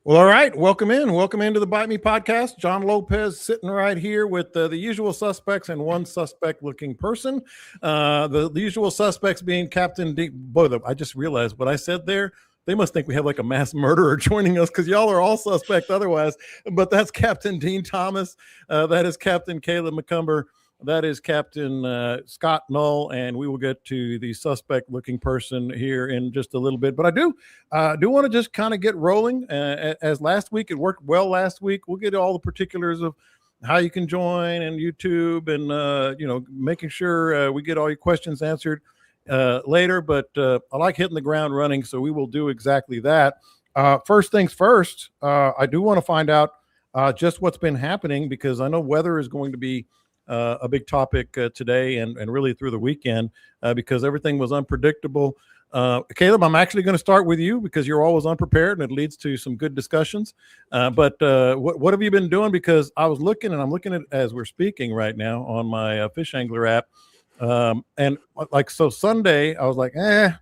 Well, all right. Welcome into the Bite Me podcast. John Lopez sitting right here with the usual suspects and one suspect-looking person. The usual suspects being Captain D. Boy, I just realized what I said there. They must think we have like a mass murderer joining us because y'all are all suspect otherwise. But that's Captain Dean Thomas. That is Captain Caleb McCumber. That is Captain Scott Null, and we will get to the suspect-looking person here in just a little bit. But I do want to just kind of get rolling. As last week, it worked well last week. We'll get all the particulars of how you can join and YouTube and, making sure we get all your questions answered later. But I like hitting the ground running, so we will do exactly that. First things first, I do want to find out just what's been happening because I know weather is going to be a big topic today and really through the weekend because everything was unpredictable. Caleb, I'm actually going to start with you because you're always unprepared and it leads to some good discussions. But what have you been doing? Because I'm looking at as we're speaking right now on my fish angler app. And so Sunday, I was like, I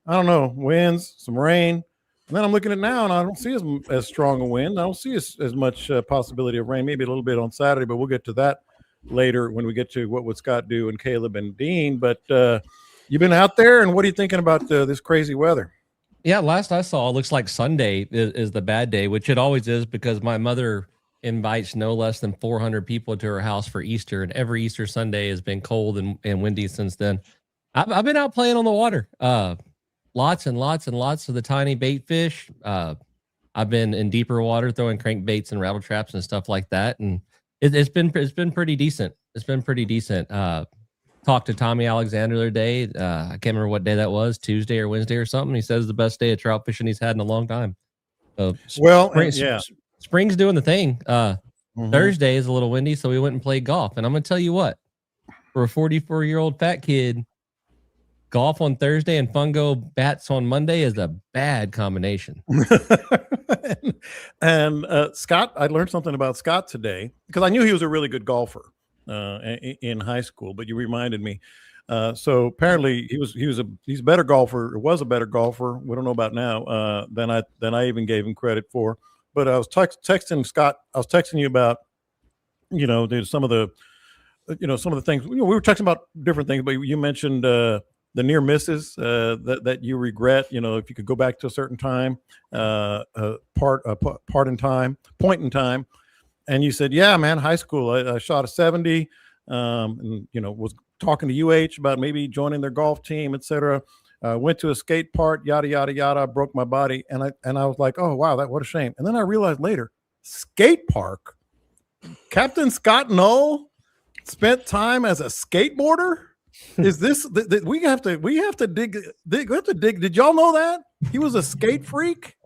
don't know, winds, some rain. And then I'm looking at it now and I don't see as strong a wind. I don't see as much possibility of rain, maybe a little bit on Saturday, but we'll get to that later when we get to what would Scott do and Caleb and Dean. But you've been out there, and what are you thinking about this crazy weather? Yeah, last I saw, it looks like Sunday is the bad day, which it always is because my mother invites no less than 400 people to her house for Easter, and every Easter Sunday has been cold and windy since then. I've been out playing on the water, lots and lots and lots of the tiny bait fish. I've been in deeper water throwing crankbaits and rattle traps and stuff like that, and it's been pretty decent. It's been pretty decent. Talked to Tommy Alexander the other day. I can't remember what day that was, Tuesday or Wednesday or something. He says the best day of trout fishing he's had in a long time. Spring's doing the thing. Thursday is a little windy, so we went and played golf. And I'm gonna tell you what, for a 44-year-old fat kid, golf on Thursday and fungo bats on Monday is a bad combination. and Scott, I learned something about Scott today because I knew he was a really good golfer in high school, but you reminded me. So apparently he's a better golfer, or was a better golfer. We don't know about now than I even gave him credit for. But I was texting Scott. I was texting you about some of the things. We were texting about different things, but you mentioned the near misses that you regret, if you could go back to a certain time, point in time. And you said, yeah, man, high school, I shot a 70 and, was talking to UH about maybe joining their golf team, etc. Went to a skate park, yada, yada, yada, broke my body. And I was like, oh, wow, what a shame. And then I realized later, skate park, Captain Scott Null spent time as a skateboarder. Is this we have to dig? Did y'all know that he was a skate freak?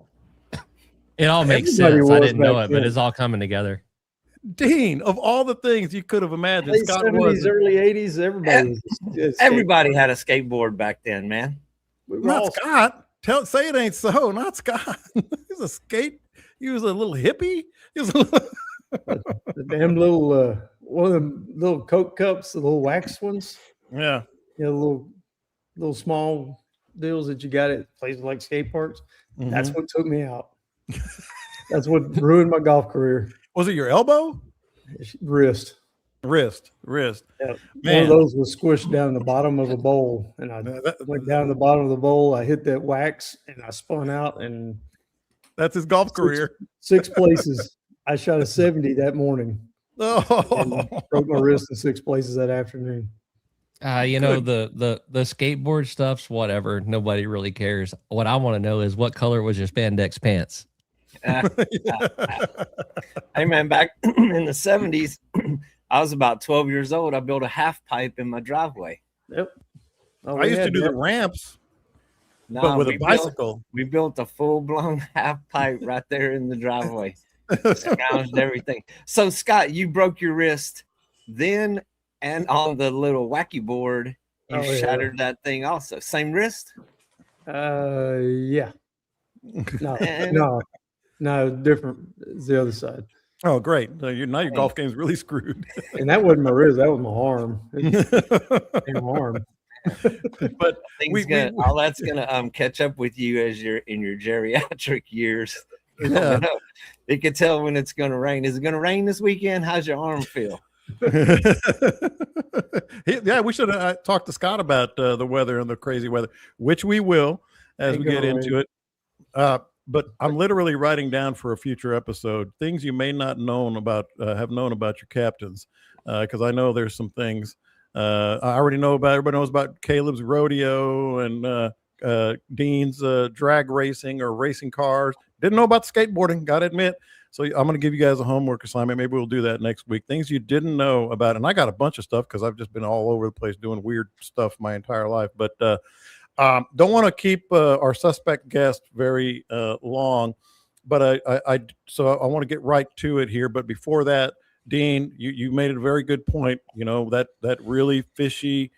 It all makes sense. I didn't know it, but it's all coming together. Dean, of all the things you could have imagined, late Scott 70s, early 80s, everybody had a skateboard back then, man. Not Scott. Say it ain't so. Not Scott. He's a skate. He was a little hippie. He was the damn little one of them little Coke cups, the little wax ones. Yeah, little small deals that you got at places like skate parks. Mm-hmm. That's what took me out. That's what ruined my golf career. Was it your elbow? Wrist. Yeah. One of those was squished down the bottom of a bowl, and I went down the bottom of the bowl. I hit that wax, and I spun out, and that's his golf career. 6 places. I shot a 70 that morning. Oh, broke my wrist in 6 places that afternoon. The skateboard stuff's whatever. Nobody really cares. What I want to know is what color was your spandex pants? Hey man, back in the 70s, I was about 12 years old. I built a half pipe in my driveway. Yep. I used to do the ramps, but with a bicycle. We built a full-blown half pipe right there in the driveway. Gouged everything. So Scott, you broke your wrist then. And on the little wacky board, you shattered that thing also. Same wrist? Yeah. No, different. It's the other side. Oh, great. So now your golf game's really screwed. And that wasn't my wrist. That was my arm. Arm. But all that's going to catch up with you as you're in your geriatric years. Yeah. It can tell when it's going to rain. Is it going to rain this weekend? How's your arm feel? Yeah, we should have talked to Scott about the weather and the crazy weather, which we will as we get into it. But I'm literally writing down for a future episode things you may not known about have known about your captains, because I know there's some things I already know about. Everybody knows about Caleb's rodeo and Dean's drag racing or racing cars. Didn't know about skateboarding, gotta admit. So I'm going to give you guys a homework assignment. Maybe we'll do that next week. Things you didn't know about. And I got a bunch of stuff because I've just been all over the place doing weird stuff my entire life. But don't want to keep our suspect guest very long. But I want to get right to it here. But before that, Dean, you made a very good point. You know, that really fishy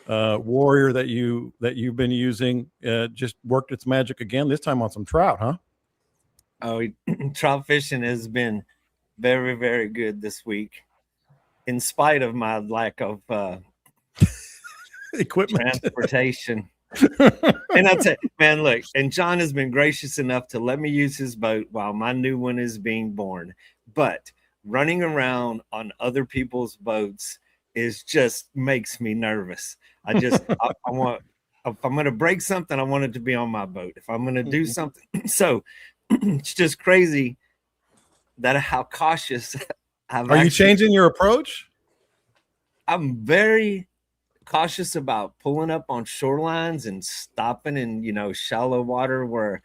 warrior that you've been using just worked its magic again, this time on some trout, huh? Oh, trout fishing has been very, very good this week, in spite of my lack of equipment, transportation. And I'll tell you, man, look, and John has been gracious enough to let me use his boat while my new one is being born. But running around on other people's boats is just makes me nervous. I want, if I'm going to break something, I want it to be on my boat. If I'm going to do something, so it's just crazy that how cautious Are you changing your approach? I'm very cautious about pulling up on shorelines and stopping in, shallow water where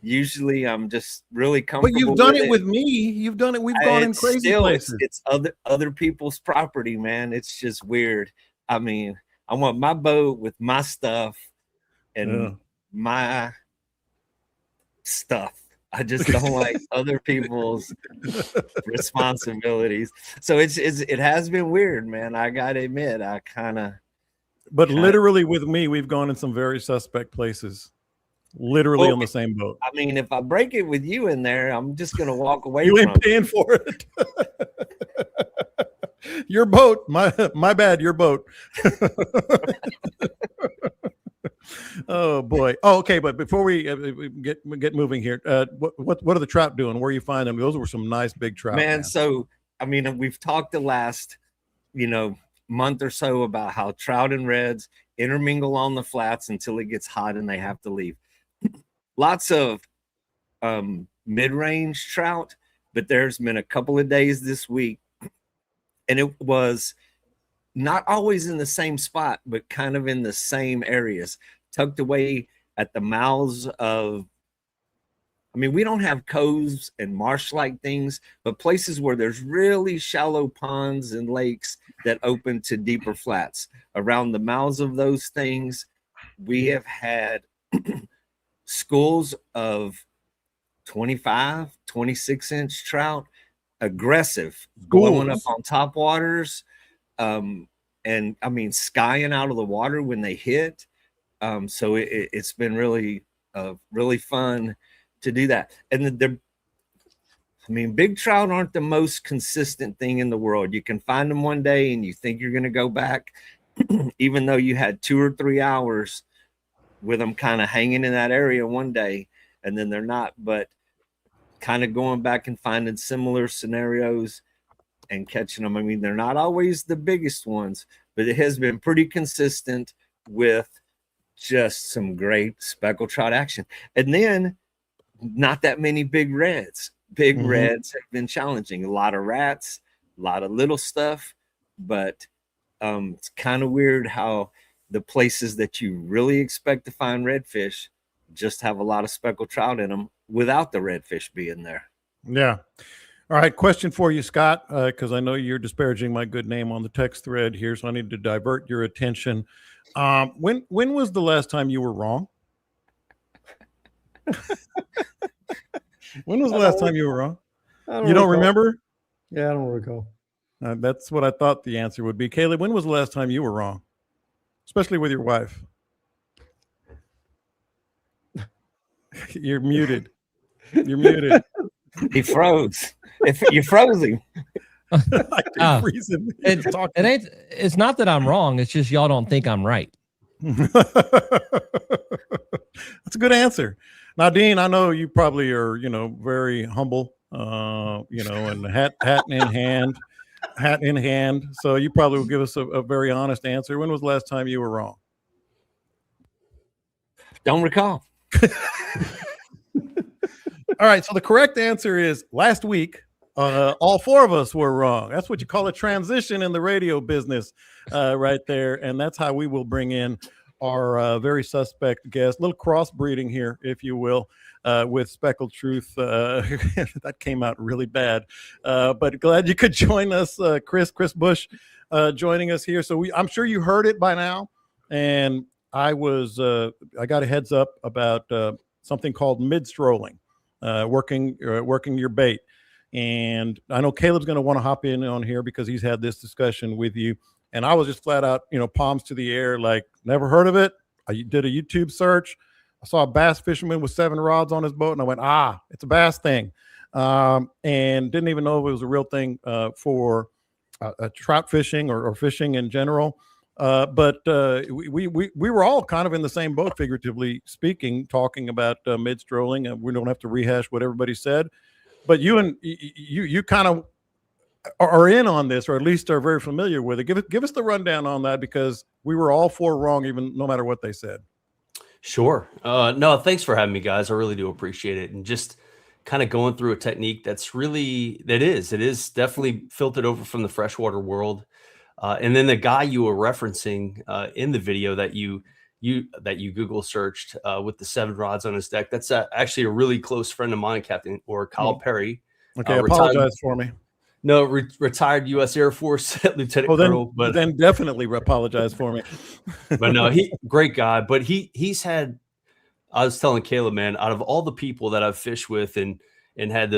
usually I'm just really comfortable. But you've done it with me. You've done it. We've gone in crazy places. It's other people's property, man. It's just weird. I mean, I want my boat with my stuff and my stuff. I just don't like other people's responsibilities. So it has been weird, man. I gotta admit, But literally with me, we've gone in some very suspect places. Literally on the same boat. I mean, if I break it with you in there, I'm just gonna walk away. You ain't paying for it. Your boat, my bad. Your boat. Oh boy. Oh, okay. But before we get moving here, what are the trout doing? Where you find them? Those were some nice big trout, man. So I mean, we've talked the last, month or so about how trout and reds intermingle on the flats until it gets hot and they have to leave. Lots of mid-range trout, but there's been a couple of days this week, and it was not always in the same spot, but kind of in the same areas, tucked away at the mouths of, we don't have coves and marsh-like things, but places where there's really shallow ponds and lakes that open to deeper flats. Around the mouths of those things, we have had schools of 25, 26-inch trout, aggressive, blowing up on top waters, and skying out of the water when they hit. So it's been really, really fun to do that. And big trout aren't the most consistent thing in the world. You can find them one day and you think you're going to go back, even though you had 2 or 3 hours with them kind of hanging in that area one day, and then they're not. But kind of going back and finding similar scenarios and catching them. They're not always the biggest ones, but it has been pretty consistent with just some great speckled trout action. And then not that many big reds. Reds have been challenging. A lot of rats, a lot of little stuff, but it's kind of weird how the places that you really expect to find redfish just have a lot of speckled trout in them without the redfish being there. Yeah. All right. Question for you, Scott, because I know you're disparaging my good name on the text thread here, so I need to divert your attention. When was the last time you were wrong? When was the last time you were wrong? You don't remember? Yeah, I don't recall. That's what I thought the answer would be. Caleb, when was the last time you were wrong? Especially with your wife. You're muted. You're muted. He froze. If you froze him. I freeze him. It's not that I'm wrong. It's just y'all don't think I'm right. That's a good answer. Now, Dean, I know you probably are, very humble, and hat in hand. So you probably will give us a very honest answer. When was the last time you were wrong? Don't recall. All right. So the correct answer is last week. All four of us were wrong. That's what you call a transition in the radio business, right there. And that's how we will bring in our very suspect guest. Little crossbreeding here, if you will, with Speckled Truth. That came out really bad, but glad you could join us, Chris Bush, joining us here. So I'm sure you heard it by now, and I got a heads up about something called Midstrolling, working your bait. And I know Caleb's going to want to hop in on here because he's had this discussion with you. And I was just flat out, palms to the air, like, never heard of it. I did a YouTube search. I saw a bass fisherman with 7 rods on his boat, and I went, it's a bass thing. And didn't even know if it was a real thing for trout fishing or fishing in general. But we were all kind of in the same boat, figuratively speaking, talking about midstrolling. And we don't have to rehash what everybody said. But you kind of are in on this, or at least are very familiar with it. Give us the rundown on that, because we were all 4 wrong, even no matter what they said. Sure. No, thanks for having me, guys. I really do appreciate it. And just kind of going through a technique it is definitely filtered over from the freshwater world. And then the guy you were referencing in the video that you Google searched with the 7 rods on his deck, that's actually a really close friend of mine, Captain Kyle Perry. Okay, apologize for me. No, retired U.S. Air Force Lieutenant Colonel. But then definitely apologize for me. But no, great guy. But he's had. I was telling Caleb, man, out of all the people that I've fished with and had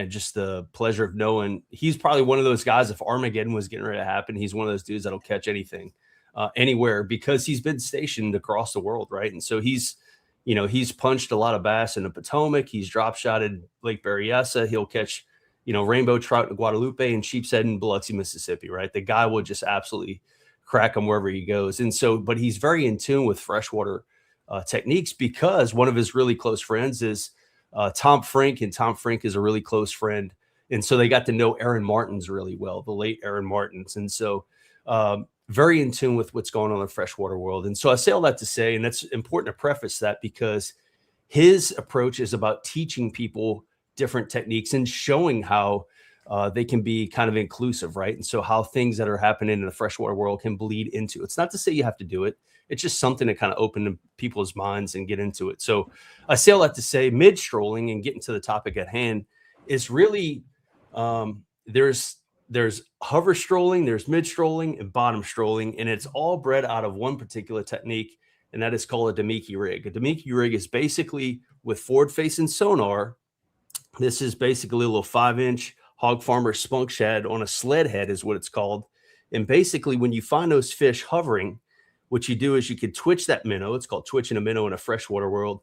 just the pleasure of knowing, he's probably one of those guys. If Armageddon was getting ready to happen, he's one of those dudes that'll catch anything, anywhere, because he's been stationed across the world, right? And so he's punched a lot of bass in the Potomac. He's drop shotted Lake Berryessa. He'll catch rainbow trout in Guadalupe and sheepshead in Biloxi, Mississippi, right? The guy will just absolutely crack them wherever he goes. And so, but he's very in tune with freshwater techniques, because one of his really close friends is Tom Frank, and Tom Frank is a really close friend. And so they got to know Aaron Martins really well, the late Aaron Martins. And so very in tune with what's going on in the freshwater world. And so I say all that to say, and that's important to preface that, because his approach is about teaching people different techniques and showing how they can be kind of inclusive, right? And so how things that are happening in the freshwater world can bleed into. It's not to say you have to do it. It's just something to kind of open people's minds and get into it. So I say all that to say, midstrolling, and getting to the topic at hand, is really there's hover strolling, there's midstrolling, and bottom strolling, and it's all bred out of one particular technique, and that is called a Damiki rig. A Damiki rig is basically with forward-facing sonar. This is basically a little 5-inch hog farmer spunk shad on a sled head is what it's called. And basically, when you find those fish hovering, what you do is you can twitch that minnow. It's called twitching a minnow in a freshwater world,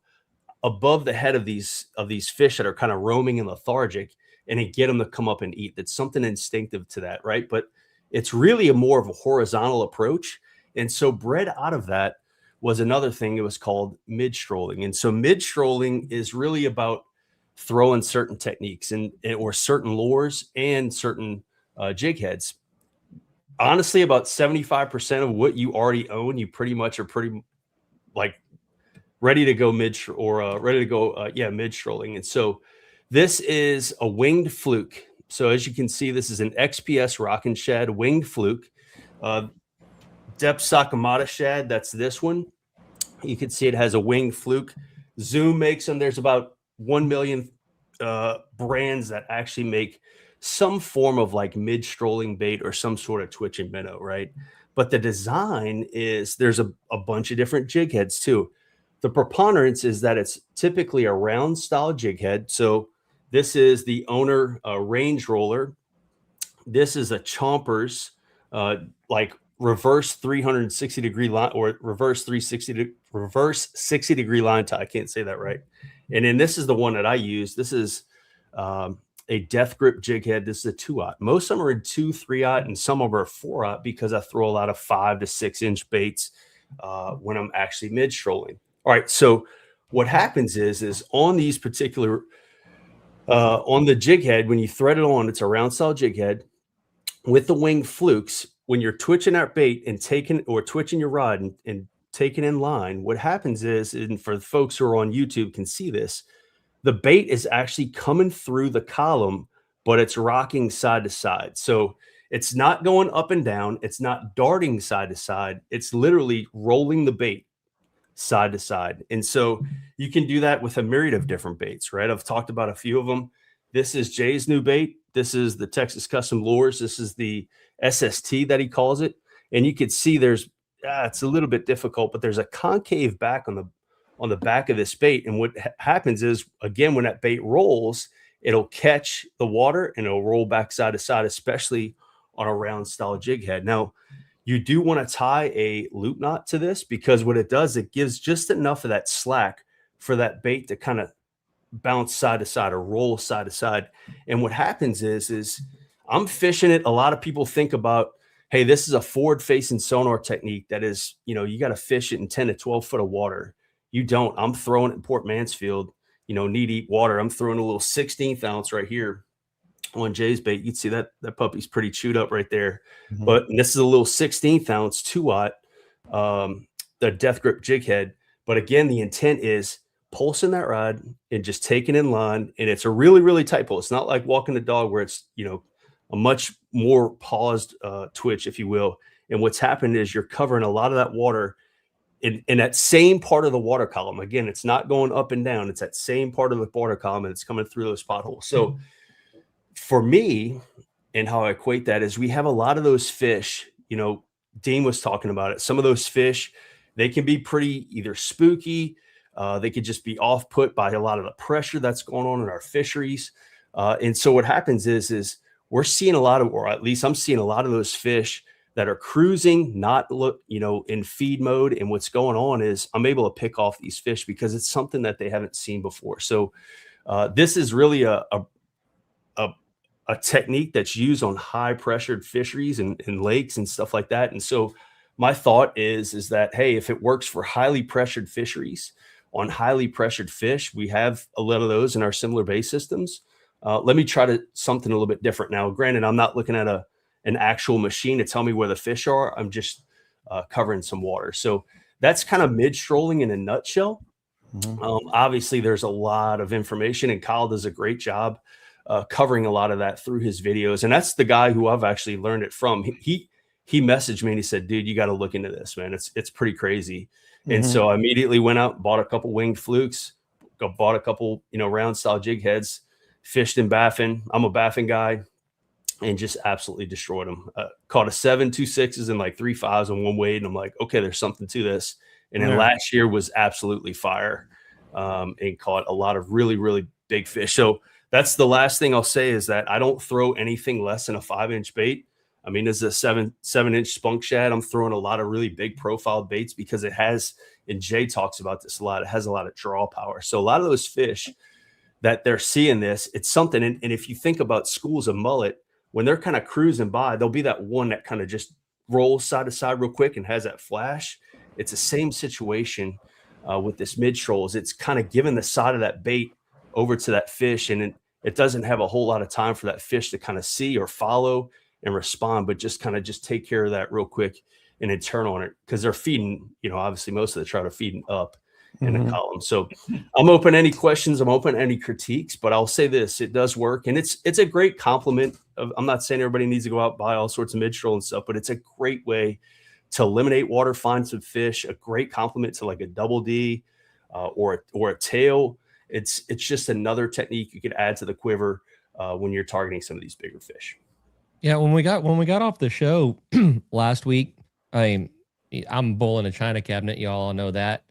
above the head of these fish that are kind of roaming and lethargic, and then get them to come up and eat. That's something instinctive to that, right? But it's really more of a horizontal approach. And so bred out of that was another thing. It was called midstrolling. And so midstrolling is really about throwing certain techniques or certain lures and certain jig heads. Honestly, about 75% of what you already own, you pretty much are pretty like ready to go midstrolling. And so this is a winged fluke. So as you can see, this is an XPS Rock and Shad winged fluke. Depth Sakamata shad, that's this one. You can see it has a winged fluke. Zoom makes them. There's about 1 million brands that actually make some form of like mid-strolling bait or some sort of twitching minnow, right? But the design is there's a bunch of different jig heads too. The preponderance is that it's typically a round style jig head. So this is the owner range roller. This is a Chompers like reverse 360 degree line, or reverse 60 degree line tie. I can't say that right. And then this is the one that I use. This is a death grip jig head. This is a 2-aught. Most of them are in 2, 3-aught, and some of them are 4-aught, because I throw a lot of 5 to 6 inch baits when I'm actually mid strolling. All right. So what happens is on these particular on the jig head, when you thread it on, it's a round style jig head with the winged flukes. When you're twitching that bait and taking or twitching your rod and taking in line, what happens is, and for the folks who are on YouTube can see this, the bait is actually coming through the column, but it's rocking side to side. So it's not going up and down. It's not darting side to side. It's literally rolling the bait side to side. And so you can do that with a myriad of different baits, right? I've talked about a few of them. This is Jay's new bait. This is the Texas Custom Lures. This is the SST that he calls it. And you can see there's, it's a little bit difficult, but there's a concave back on the back of this bait. And what happens is, again, when that bait rolls, it'll catch the water and it'll roll back side to side, especially on a round style jig head. Now, you do want to tie a loop knot to this, because what it does, it gives just enough of that slack for that bait to kind of bounce side to side or roll side to side. And what happens is I'm fishing it. A lot of people think about, hey, this is a forward facing sonar technique that is, you got to fish it in 10 to 12 foot of water. You don't. I'm throwing it in Port Mansfield, knee deep water. I'm throwing a little 16th ounce right here on Jay's bait. You'd see that puppy's pretty chewed up right there. Mm-hmm. But this is a little 16th ounce 2-aught, the Death Grip jig head. But again, the intent is pulsing that rod and just taking in line. And it's a really, really tight pull. It's not like walking the dog where it's, a much more paused twitch, if you will. And what's happened is you're covering a lot of that water in that same part of the water column. Again, it's not going up and down. It's that same part of the water column, and it's coming through those potholes. So for me, and how I equate that is, we have a lot of those fish, Dean was talking about it. Some of those fish, they can be pretty either spooky. They could just be off put by a lot of the pressure that's going on in our fisheries. And so what happens is we're seeing a lot of, or at least I'm seeing a lot of those fish that are cruising, not in feed mode. And what's going on is I'm able to pick off these fish because it's something that they haven't seen before. So this is really a technique that's used on high pressured fisheries and lakes and stuff like that. And so my thought is that, hey, if it works for highly pressured fisheries on highly pressured fish, we have a lot of those in our similar base systems. Let me try something a little bit different. Now, granted, I'm not looking at an actual machine to tell me where the fish are. I'm just covering some water. So that's kind of mid-strolling in a nutshell. Mm-hmm. Obviously, there's a lot of information, and Kyle does a great job covering a lot of that through his videos. And that's the guy who I've actually learned it from. He messaged me and he said, dude, you got to look into this, man. It's pretty crazy. Mm-hmm. And so I immediately went out, bought a couple winged flukes, bought a couple, round style jig heads, fished in Baffin. I'm a Baffin guy, and just absolutely destroyed them. Caught a 7, 2 6s, and like 3 5s on one weight. And I'm like, okay, there's something to this. And then last year was absolutely fire, and caught a lot of really, really big fish. So that's the last thing I'll say, is that I don't throw anything less than a 5-inch bait. I mean, this is a 7-inch spunk shad. I'm throwing a lot of really big profile baits because it has, and Jay talks about this a lot, it has a lot of draw power. So a lot of those fish that they're seeing this, it's something. And if you think about schools of mullet, when they're kind of cruising by, there'll be that one that kind of just rolls side to side real quick and has that flash. It's the same situation with this mid-trolls. It's kind of giving the side of that bait over to that fish, and it doesn't have a whole lot of time for that fish to kind of see or follow and respond, but just kind of take care of that real quick and then turn on it, because they're feeding, obviously most of the trout are feeding up in the column. So I'm open to any questions. I'm open to any critiques, but I'll say this, it does work. And it's a great compliment. I'm not saying everybody needs to go out and buy all sorts of mid-troll and stuff, but it's a great way to eliminate water, find some fish, a great compliment to like a double D or a tail. It's just another technique you could add to the quiver when you're targeting some of these bigger fish. Yeah, when we got off the show last week, I'm bowling a china cabinet. You all know that.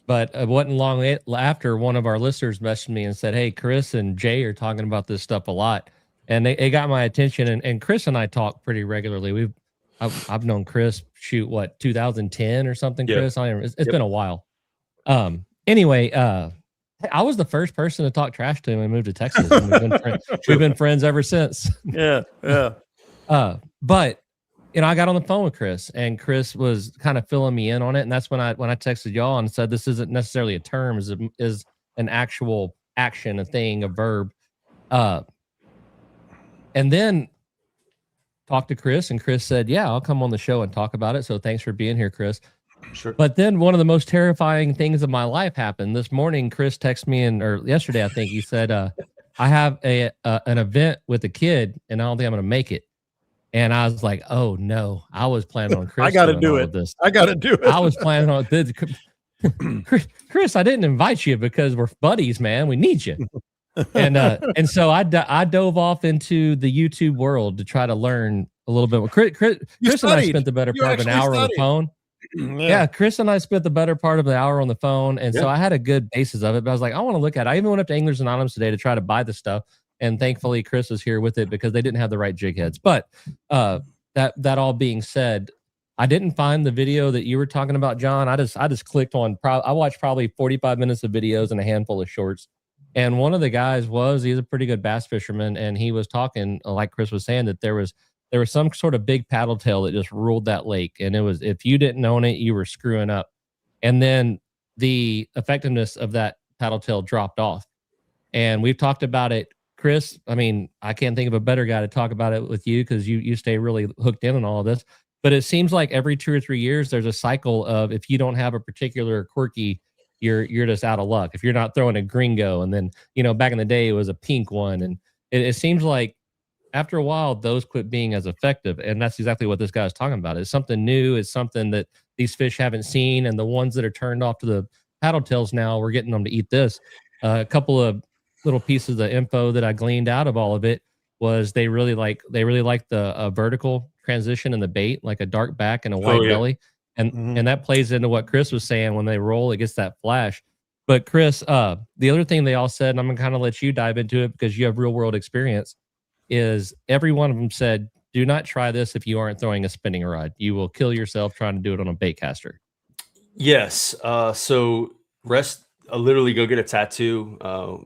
But it wasn't long after one of our listeners messaged me and said, hey, Chris and Jay are talking about this stuff a lot. And it got my attention. And Chris and I talk pretty regularly. I've known Chris, 2010 or something, yep. Chris? It's been a while. Anyway, I was the first person to talk trash to him and moved to Texas. And we've been friends ever since. Yeah. But I got on the phone with Chris, and Chris was kind of filling me in on it. And that's when I texted y'all and said, this isn't necessarily a term, is an actual action, a thing, a verb. And then talked to Chris, and Chris said, yeah, I'll come on the show and talk about it. So thanks for being here, Chris. Sure. But then one of the most terrifying things of my life happened this morning. Chris texted me, or yesterday, I think he said, I have an event with a kid, and I don't think I'm going to make it. And I was like, oh no, I was planning on Chris. I got to do it. I got to do it. I was planning on this. Chris, I didn't invite you because we're buddies, man. We need you. And so I dove off into the YouTube world to try to learn a little bit more. Chris and I spent the better part of an hour on the phone. Yeah, Chris and I spent the better part of the hour on the phone. And so I had a good basis of it, but I was like, I want to look at it. I even went up to Anglers Anonymous today to try to buy the stuff. And thankfully Chris was here with it because they didn't have the right jig heads. But that all being said, I didn't find the video that you were talking about, John. I just clicked on, I watched probably 45 minutes of videos and a handful of shorts. And one of the guys he's a pretty good bass fisherman. And he was talking, like Chris was saying, that there was some sort of big paddle tail that just ruled that lake. And it was, if you didn't own it, you were screwing up. And then the effectiveness of that paddle tail dropped off. And we've talked about it, Chris. I mean, I can't think of a better guy to talk about it with you because you stay really hooked in on all of this. But it seems like every 2 or 3 years, there's a cycle of, if you don't have a particular quirky, you're just out of luck. If you're not throwing a gringo, and then, back in the day, it was a pink one. And it seems like after a while, those quit being as effective. And that's exactly what this guy is talking about. It's something new. It's something that these fish haven't seen. And the ones that are turned off to the paddle tails now, we're getting them to eat this. A couple of little pieces of info that I gleaned out of all of it was they really like the vertical transition in the bait, like a dark back and a white belly. And that plays into what Chris was saying. When they roll, it gets that flash. But Chris, the other thing they all said, and I'm gonna kind of let you dive into it because you have real world experience, is every one of them said, do not try this if you aren't throwing a spinning rod. You will kill yourself trying to do it on a bait caster. Yes. So literally go get a tattoo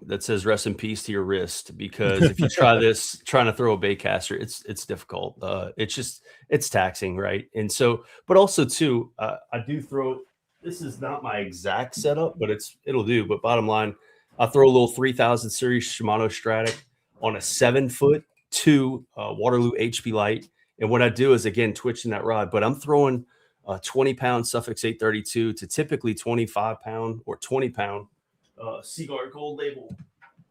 that says "Rest in peace" to your wrist, because if you try this trying to throw a bait caster, it's difficult. It's taxing, right? And so, but also too, I do throw. This is not my exact setup, but it'll do. But bottom line, I throw a little 3000 series Shimano Stratic on a 7-foot 2 Waterloo HP light, and what I do is, again, twitching that rod, but I'm throwing 20-pound Suffix 832 to typically 25-pound or 20-pound Seaguard Gold Label.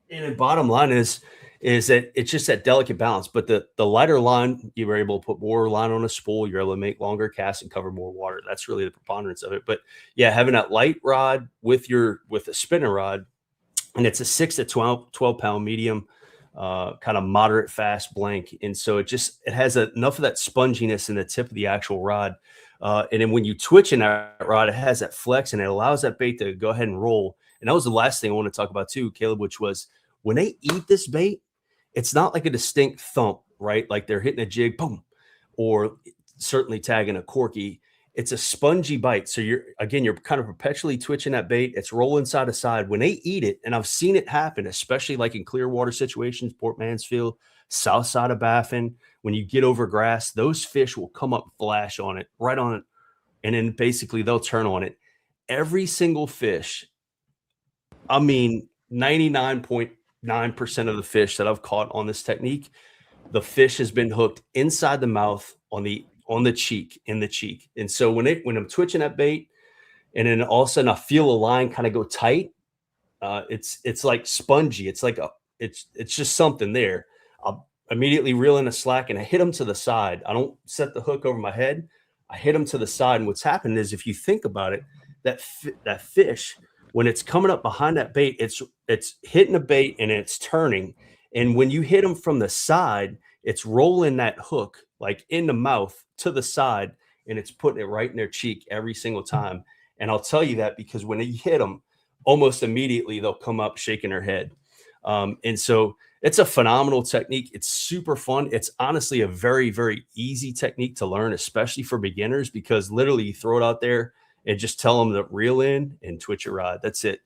And the bottom line is that it's just that delicate balance. But the lighter line, you were able to put more line on a spool. You're able to make longer casts and cover more water. That's really the preponderance of it. But yeah, having that light rod with a spinner rod, and it's a 6 to 12-pound medium, kind of moderate fast blank. And so it has enough of that sponginess in the tip of the actual rod. And then when you twitch in that rod, it has that flex and it allows that bait to go ahead and roll. And that was the last thing I want to talk about too, Caleb, which was when they eat this bait, it's not like a distinct thump, right? Like they're hitting a jig, boom, or certainly tagging a corky. It's a spongy bite. So you're kind of perpetually twitching that bait. It's rolling side to side. When they eat it, and I've seen it happen, especially like in clear water situations, Port Mansfield, south side of Baffin, when you get over grass, those fish will come up, flash on it, right on it, and then basically they'll turn on it. Every single fish, I mean, 99.9% of the fish that I've caught on this technique, the fish has been hooked inside the mouth on the cheek, in the cheek. And so when I'm twitching that bait, and then all of a sudden I feel a line kind of go tight, it's like spongy. It's like it's just something there. I'll immediately reel in a slack and I hit them to the side. I don't set the hook over my head. I hit them to the side. And what's happened is, if you think about it, that fish, when it's coming up behind that bait, it's hitting a bait and it's turning. And when you hit them from the side, it's rolling that hook like in the mouth to the side, and it's putting it right in their cheek every single time. And I'll tell you that because when you hit them, almost immediately they'll come up shaking their head. And so it's a phenomenal technique. It's super fun. It's honestly a very, very easy technique to learn, especially for beginners, because literally you throw it out there and just tell them to reel in and twitch your rod. That's it.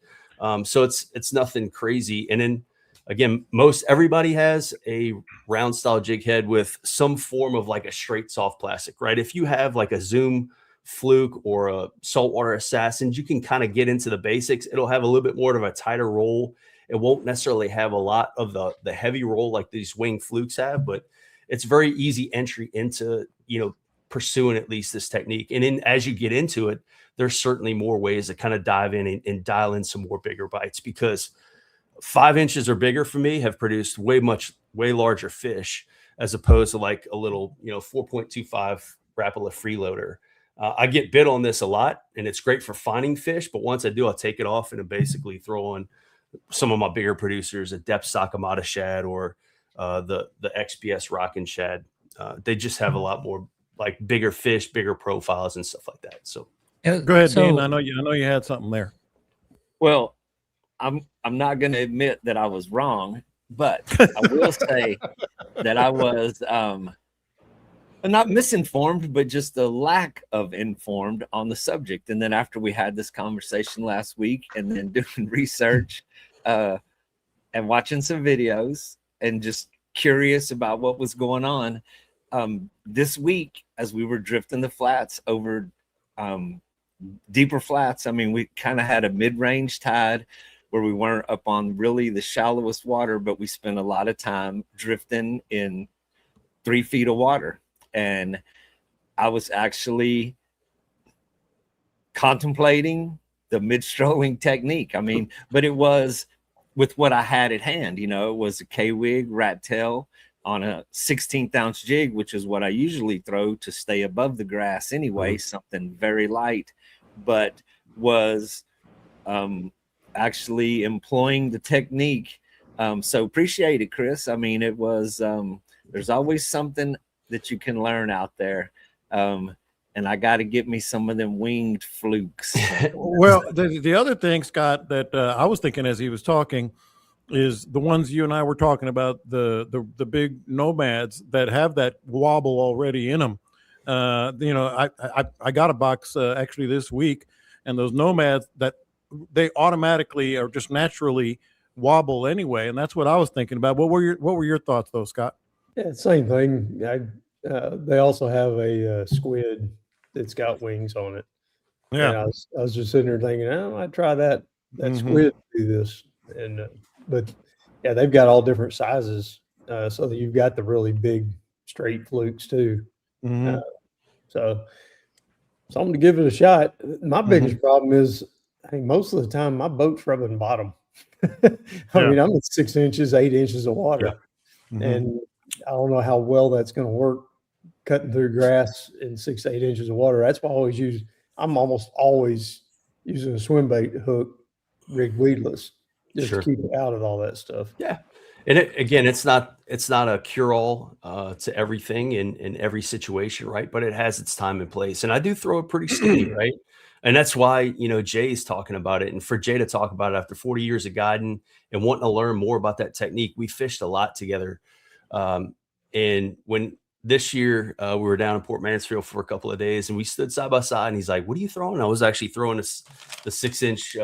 So it's nothing crazy. And then again, most everybody has a round style jig head with some form of like a straight soft plastic, right? If you have like a Zoom Fluke or a Saltwater Assassins, you can kind of get into the basics. It'll have a little bit more of a tighter roll. It won't necessarily have a lot of the heavy roll like these wing Flukes have, but it's very easy entry into, pursuing at least this technique. And as you get into it, there's certainly more ways to kind of dive in and dial in some more bigger bites, because 5 inches or bigger for me have produced way larger fish as opposed to like a little, 4.25 Rapala freeloader. I get bit on this a lot, and it's great for finding fish. But once I do, I'll take it off and basically throw on some of my bigger producers, a depth Sakamata shad or the XPS rockin' shad. They just have a lot more like bigger fish, bigger profiles, and stuff like that. So go ahead, Dean. I know you had something there. Well, I'm not going to admit that I was wrong, but I will say that I was not misinformed, but just a lack of informed on the subject. And then after we had this conversation last week, and then doing research and watching some videos and just curious about what was going on, this week, as we were drifting the flats over deeper flats, I mean, we kind of had a mid-range tide where we weren't up on really the shallowest water, but we spent a lot of time drifting in 3 feet of water. And I was actually contemplating the mid-strolling technique. I mean, but it was with what I had at hand. It was a K-wig rat tail on a 16th ounce jig, which is what I usually throw to stay above the grass anyway, something very light, but was actually employing the technique. So appreciate it, Chris. I mean, it was, there's always something that you can learn out there. And I got to get me some of them winged flukes. Well, the other thing, Scott, that I was thinking as he was talking is the ones you and I were talking about, the big nomads that have that wobble already in them. I got a box actually this week, and those nomads that they automatically or just naturally wobble anyway, and that's what I was thinking about. What were your thoughts though, Scott? Yeah, same thing. They also have a squid that's got wings on it. Yeah, and I was just sitting there thinking, I'd try that squid to do this, and but yeah, they've got all different sizes, so that you've got the really big straight flukes too. So something to give it a shot. My biggest problem is, I think most of the time my boat's rubbing bottom. I mean, I'm at 6 inches, 8 inches of water, and I don't know how well that's going to work cutting through grass in 6 to 8 inches of water. That's why I'm almost always using a swim bait hook rigged weedless just to keep it out of all that stuff. Yeah. And it's not a cure-all to everything in every situation, right? But it has its time and place. And I do throw it pretty skinny, right? And that's why, Jay's talking about it. And for Jay to talk about it after 40 years of guiding and wanting to learn more about that technique, we fished a lot together. And when this year we were down in Port Mansfield for a couple of days, and we stood side by side, and he's like, "What are you throwing?" I was actually throwing the 6-inch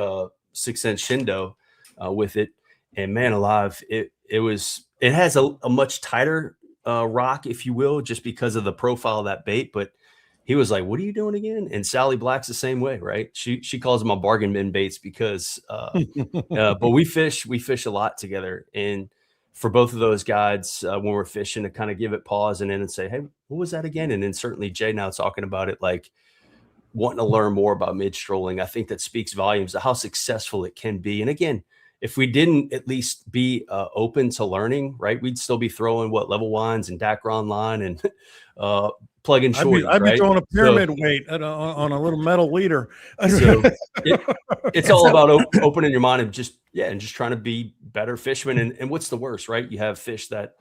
Shindo with it. And man alive, it has a much tighter rock, if you will, just because of the profile of that bait. But he was like, "What are you doing again?" And Sally Black's the same way, right? She calls them my bargain bin baits because but we fish a lot together. And for both of those guides, when we're fishing, to kind of give it pause and then say, "Hey, what was that again?" And then certainly Jay now talking about it, like wanting to learn more about mid-strolling. I think that speaks volumes to how successful it can be. And again, if we didn't at least be open to learning, right, we'd still be throwing level winds and Dacron line and plug-in shorties. I'd be throwing a pyramid weight on a little metal leader. So it's all about opening your mind and just trying to be better fishermen. And what's the worst, right? You have fish that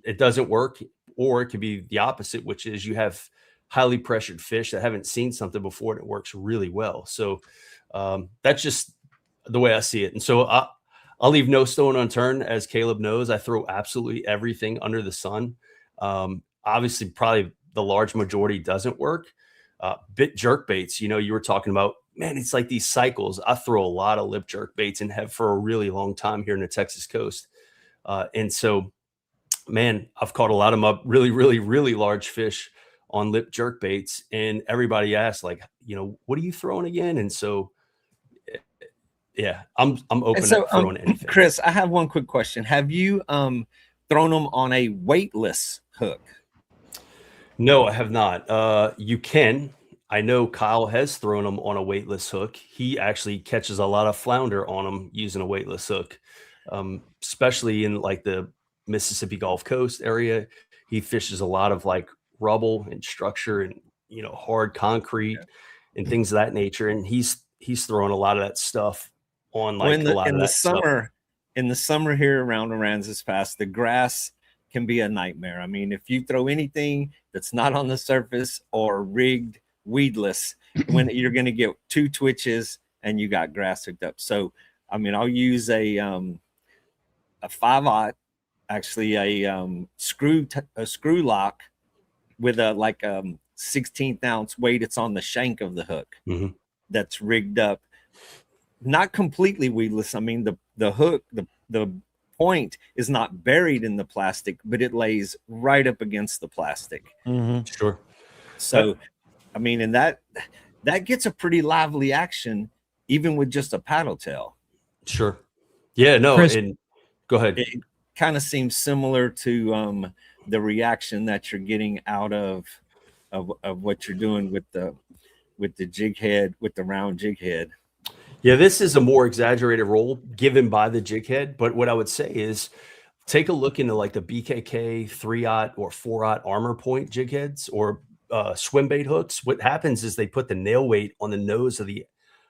it doesn't work, or it could be the opposite, which is you have highly pressured fish that haven't seen something before and it works really well. So that's just the way I see it. And so I'll leave no stone unturned. As Caleb knows, I throw absolutely everything under the sun. Obviously, probably the large majority doesn't work. Bit jerk baits, you were talking about man, it's like these cycles. I throw a lot of lip jerk baits and have for a really long time here in the Texas coast. And so, man, I've caught a lot of my really, really, really large fish on lip jerk baits. And everybody asks, like, what are you throwing again? And so, yeah, I'm open to throwing anything. Chris, I have one quick question. Have you thrown them on a weightless hook? No, I have not. You can. I know Kyle has thrown them on a weightless hook. He actually catches a lot of flounder on them using a weightless hook, especially in like the Mississippi Gulf Coast area. He fishes a lot of like rubble and structure and hard concrete and things of that nature. And he's throwing a lot of that stuff on like a lot of that stuff. In the summer here around Aransas Pass, the grass can be a nightmare. I mean, if you throw anything that's not on the surface or rigged weedless, when you're going to get 2 twitches and you got grass hooked up. So, I mean, I'll use a 5/0, actually a screw lock with a 16th ounce weight. It's on the shank of the hook that's rigged up, not completely weedless. I mean, the hook, the point is not buried in the plastic, but it lays right up against the plastic. Sure. So, I mean, and that gets a pretty lively action, even with just a paddle tail. Sure. Yeah, no, Chris, and go ahead. It kind of seems similar to the reaction that you're getting out of what you're doing with the jig head, with the round jig head. Yeah, this is a more exaggerated role given by the jig head. But what I would say is take a look into like the BKK 3/0 or 4/0 armor point jig heads or swim bait hooks. What happens is they put the nail weight on the nose of the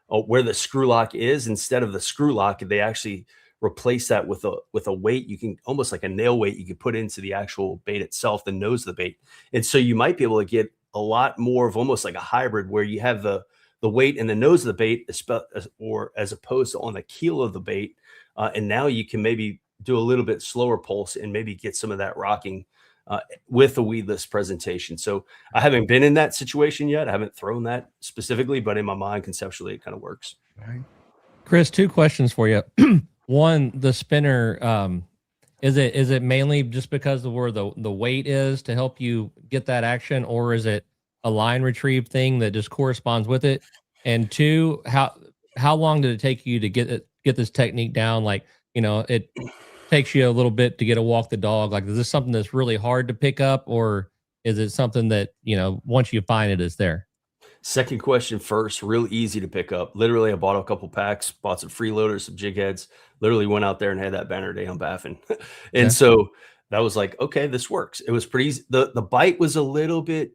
where the screw lock is. Instead of the screw lock, they actually replace that with a weight. You can almost like a nail weight you can put into the actual bait itself, the nose of the bait. And so you might be able to get a lot more of almost like a hybrid where you have the weight in the nose of the bait, or as opposed to on the keel of the bait. And now you can maybe do a little bit slower pulse and maybe get some of that rocking with a weedless presentation. So I haven't been in that situation yet. I haven't thrown that specifically, but in my mind, conceptually, it kind of works. Chris, 2 questions for you. One, the spinner, is it mainly just because of where the weight is to help you get that action, or is it a line retrieve thing that just corresponds with it? And 2, how long did it take you to get this technique down? Like, it takes you a little bit to get a walk the dog. Like, is this something that's really hard to pick up, or is it something that, once you find it, it's there? Second question first, real easy to pick up. Literally, I bought a couple packs, bought some freeloaders, some jig heads, literally went out there and had that banner day on baffin. And so that was like, okay, this works. It was pretty easy. The bite was a little bit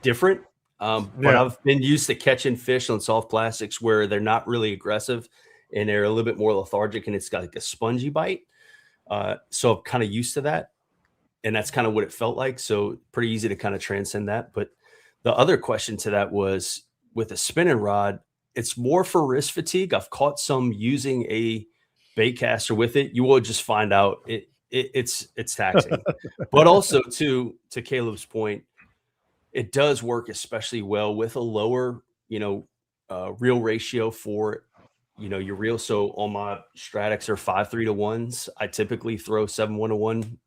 different, but I've been used to catching fish on soft plastics where they're not really aggressive and they're a little bit more lethargic, and it's got like a spongy bite. So I'm kind of used to that, and that's kind of what it felt like. So pretty easy to kind of transcend that. But the other question to that was with a spinning rod, it's more for wrist fatigue. I've caught some using a bait caster with it. You will just find out it's taxing. But also to Caleb's point, it does work especially well with a lower, reel ratio for, your reel. So on my Stratics are 5.3 to 1s. I typically throw 7.1 to 1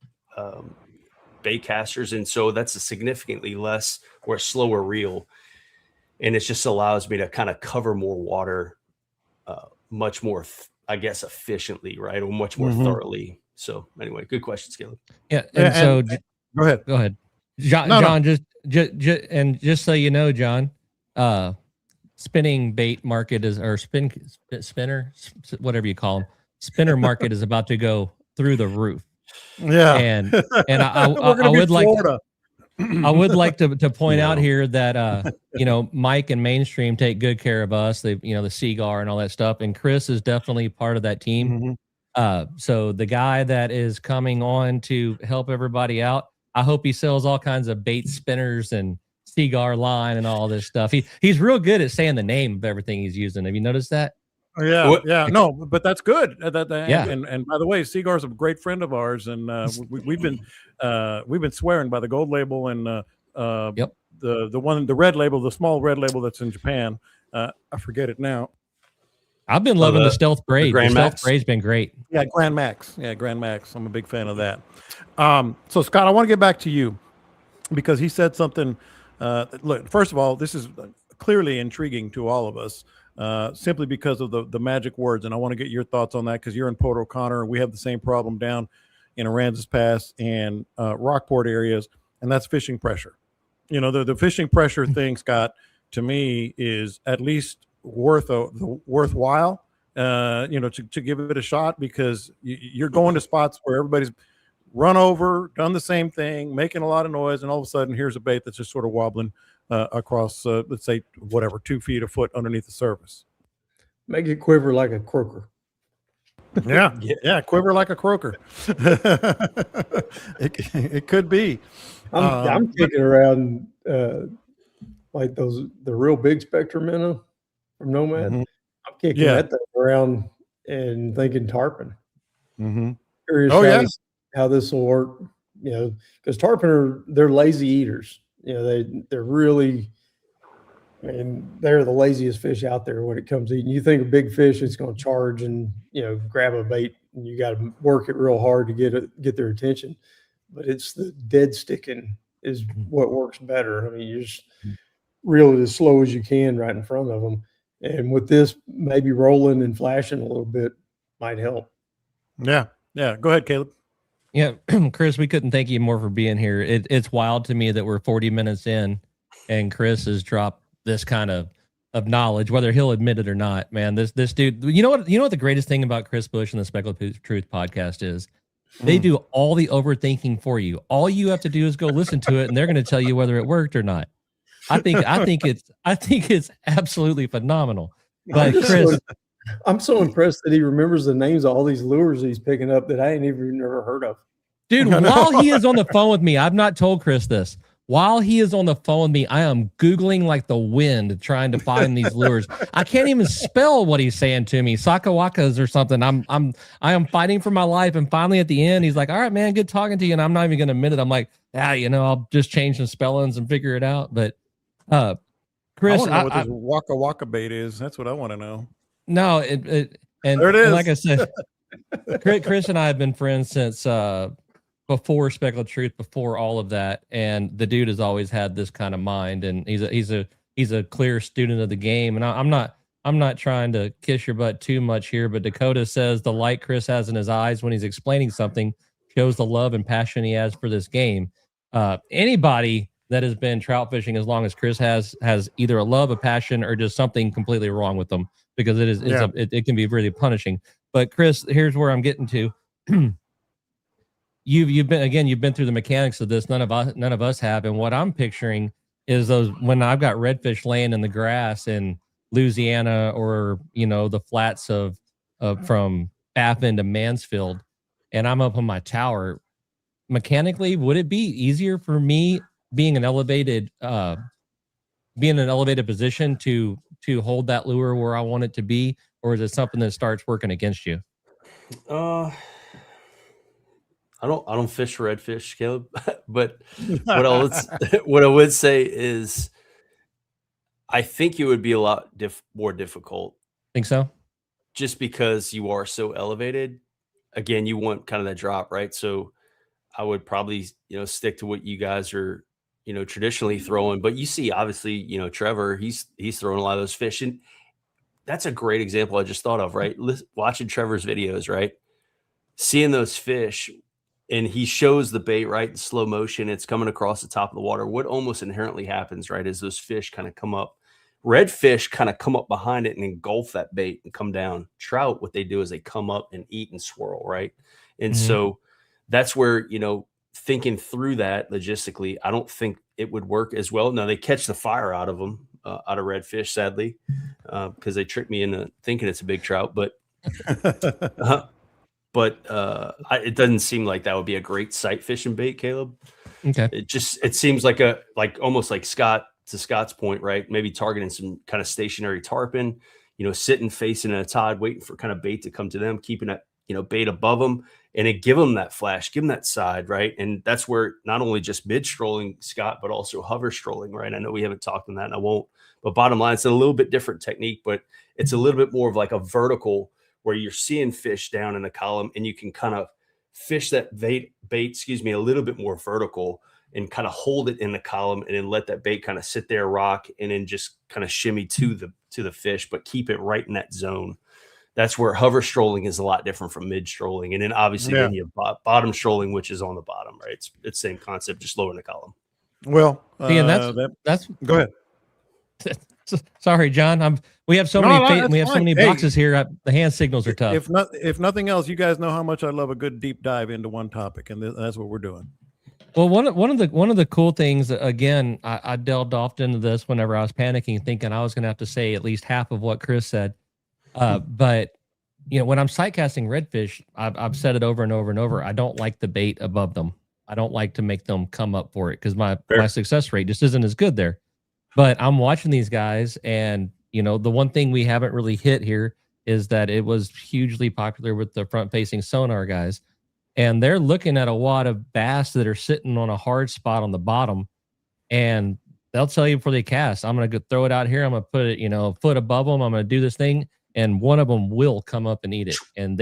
bait casters. And so that's a significantly less or a slower reel. And it just allows me to kind of cover more water much more, I guess, efficiently, right? Or much more thoroughly. So anyway, good question, Caleb. Yeah. And so go ahead. John, just so you know, John, spinning bait market spinner, whatever you call them, spinner market is about to go through the roof. Yeah. And I would like to point out here that Mike and Mainstream take good care of us. They the Seagar and all that stuff, and Chris is definitely part of that team. So the guy that is coming on to help everybody out, I hope he sells all kinds of bait spinners and Seagar line and all this stuff. He's real good at saying the name of everything he's using. Have you noticed that? Yeah. No, but that's good. Yeah. And by the way, Seagar's a great friend of ours, and we've been swearing by the gold label and the red label, the small red label that's in Japan. I forget it now. I've been loving the stealth braid. The Grand stealth Max? braid's been great. Yeah, Grand Max. Yeah, Grand Max. I'm a big fan of that. So Scott, I want to get back to you because he said something. Look, first of all, this is clearly intriguing to all of us, simply because of the magic words. And I want to get your thoughts on that because you're in Port O'Connor and we have the same problem down in Aransas Pass and Rockport areas, and that's fishing pressure. You know, the fishing pressure thing, Scott, to me is at least worthwhile, to give it a shot because you're going to spots where everybody's run over, done the same thing, making a lot of noise, and all of a sudden here's a bait that's just sort of wobbling across, let's say, 2 feet, a foot underneath the surface. Make it quiver like a croaker. Yeah, quiver like a croaker. It could be. I'm kicking around like the real big spectrum minnow from Nomad. Mhm. I'm kicking that thing around and thinking tarpon. Mm-hmm. Curious how this will work, because tarpon they're lazy eaters. They're really, they're the laziest fish out there when it comes to eating. You think a big fish is going to charge and grab a bait, and you got to work it real hard to get their attention. But it's the dead sticking is what works better. You're just reel it as slow as you can right in front of them. And with this, maybe rolling and flashing a little bit might help. Yeah. Go ahead, Caleb. Yeah, Chris, we couldn't thank you more for being here. It's wild to me that we're 40 minutes in and Chris has dropped this kind of knowledge, whether he'll admit it or not. Man, this dude, you know what the greatest thing about Chris Bush and the Speckled Truth podcast is? They do all the overthinking for you. All you have to do is go listen to it and they're going to tell you whether it worked or not. I think it's absolutely phenomenal. But Chris, I'm so impressed that he remembers the names of all these lures he's picking up that I ain't even never heard of. Dude, while he is on the phone with me, I've not told Chris this. While he is on the phone with me, I am Googling like the wind trying to find these lures. I can't even spell what he's saying to me. Sakawakas or something. I am fighting for my life. And finally at the end, he's like, all right, man, good talking to you. And I'm not even going to admit it. I'm like, I'll just change some spellings and figure it out. But Chris, I want to know what this Waka Waka bait is. That's what I want to know. No, and there it is. And like I said, Chris and I have been friends since before Speckled Truth, before all of that, and the dude has always had this kind of mind, and he's a clear student of the game. And I'm not trying to kiss your butt too much here, but Dakota says the light Chris has in his eyes when he's explaining something shows the love and passion he has for this game. Anybody that has been trout fishing as long as Chris has either a love, a passion, or just something completely wrong with them, because it can be really punishing. But Chris, here's where I'm getting to. You've been through the mechanics of this. None of us have. And what I'm picturing is those when I've got redfish laying in the grass in Louisiana or the flats of from Baffin to Mansfield, and I'm up on my tower. Mechanically, would it be easier for me being in an elevated position to hold that lure where I want it to be, or is it something that starts working against you? I don't fish redfish, Caleb, but what I would say is I think it would be a lot more difficult. Think so? Just because you are so elevated. Again, you want kind of that drop, right? So I would probably, stick to what you guys are, traditionally throwing. But you see, obviously, Trevor, he's throwing a lot of those fish. And that's a great example I just thought of, right? Watching Trevor's videos, right? Seeing those fish, and he shows the bait, right, in slow motion. It's coming across the top of the water. What almost inherently happens, right, is those fish kind of come up. Redfish kind of come up behind it and engulf that bait and come down. Trout, what they do is they come up and eat and swirl, right? And so that's where, thinking through that logistically, I don't think it would work as well. Now, they catch the fire out of them, out of redfish, sadly, because they tricked me into thinking it's a big trout. But it doesn't seem like that would be a great sight fishing bait, Caleb. Okay. It seems like almost like Scott's point, right? Maybe targeting some kind of stationary tarpon, sitting facing a tide, waiting for kind of bait to come to them, keeping that, bait above them, and it give them that flash, give them that side, right? And that's where not only just mid strolling, Scott, but also hover strolling, right? I know we haven't talked on that and I won't, But bottom line, it's a little bit different technique, but it's a little bit more of like a vertical where you're seeing fish down in the column and you can kind of fish that bait, a little bit more vertical and kind of hold it in the column and then let that bait kind of sit there, rock, and then just kind of shimmy to the fish, but keep it right in that zone. That's where hover strolling is a lot different from mid strolling. And then obviously then you have bottom strolling, which is on the bottom, right? It's the same concept, just lower in the column. Well, that's go ahead. Sorry, John. We have so many boxes here. The hand signals are tough. If nothing else, you guys know how much I love a good deep dive into one topic, and that's what we're doing. Well, one of the cool things, again, I delved off into this whenever I was panicking, thinking I was going to have to say at least half of what Chris said. But when I'm sight casting redfish, I've said it over and over and over. I don't like the bait above them. I don't like to make them come up for it because my success rate just isn't as good there. But I'm watching these guys, and the one thing we haven't really hit here is that it was hugely popular with the front-facing sonar guys, and they're looking at a wad of bass that are sitting on a hard spot on the bottom, and they'll tell you before they cast, I'm going to go throw it out here. I'm going to put it, a foot above them. I'm going to do this thing, and one of them will come up and eat it, and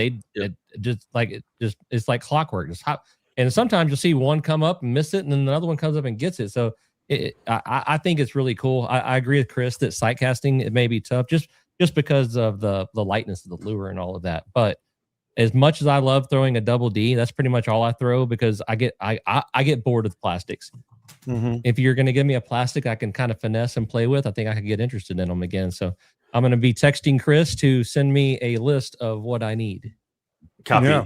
it's like clockwork. It's hot. And sometimes you'll see one come up and miss it, and then another one comes up and gets it. So I think it's really cool. I agree with Chris that sight casting, it may be tough just because of the lightness of the lure and all of that. But as much as I love throwing a double D, that's pretty much all I throw because I get bored with plastics. Mm-hmm. If you're going to give me a plastic I can kind of finesse and play with, I think I could get interested in them again. So I'm going to be texting Chris to send me a list of what I need. Copy. Yeah.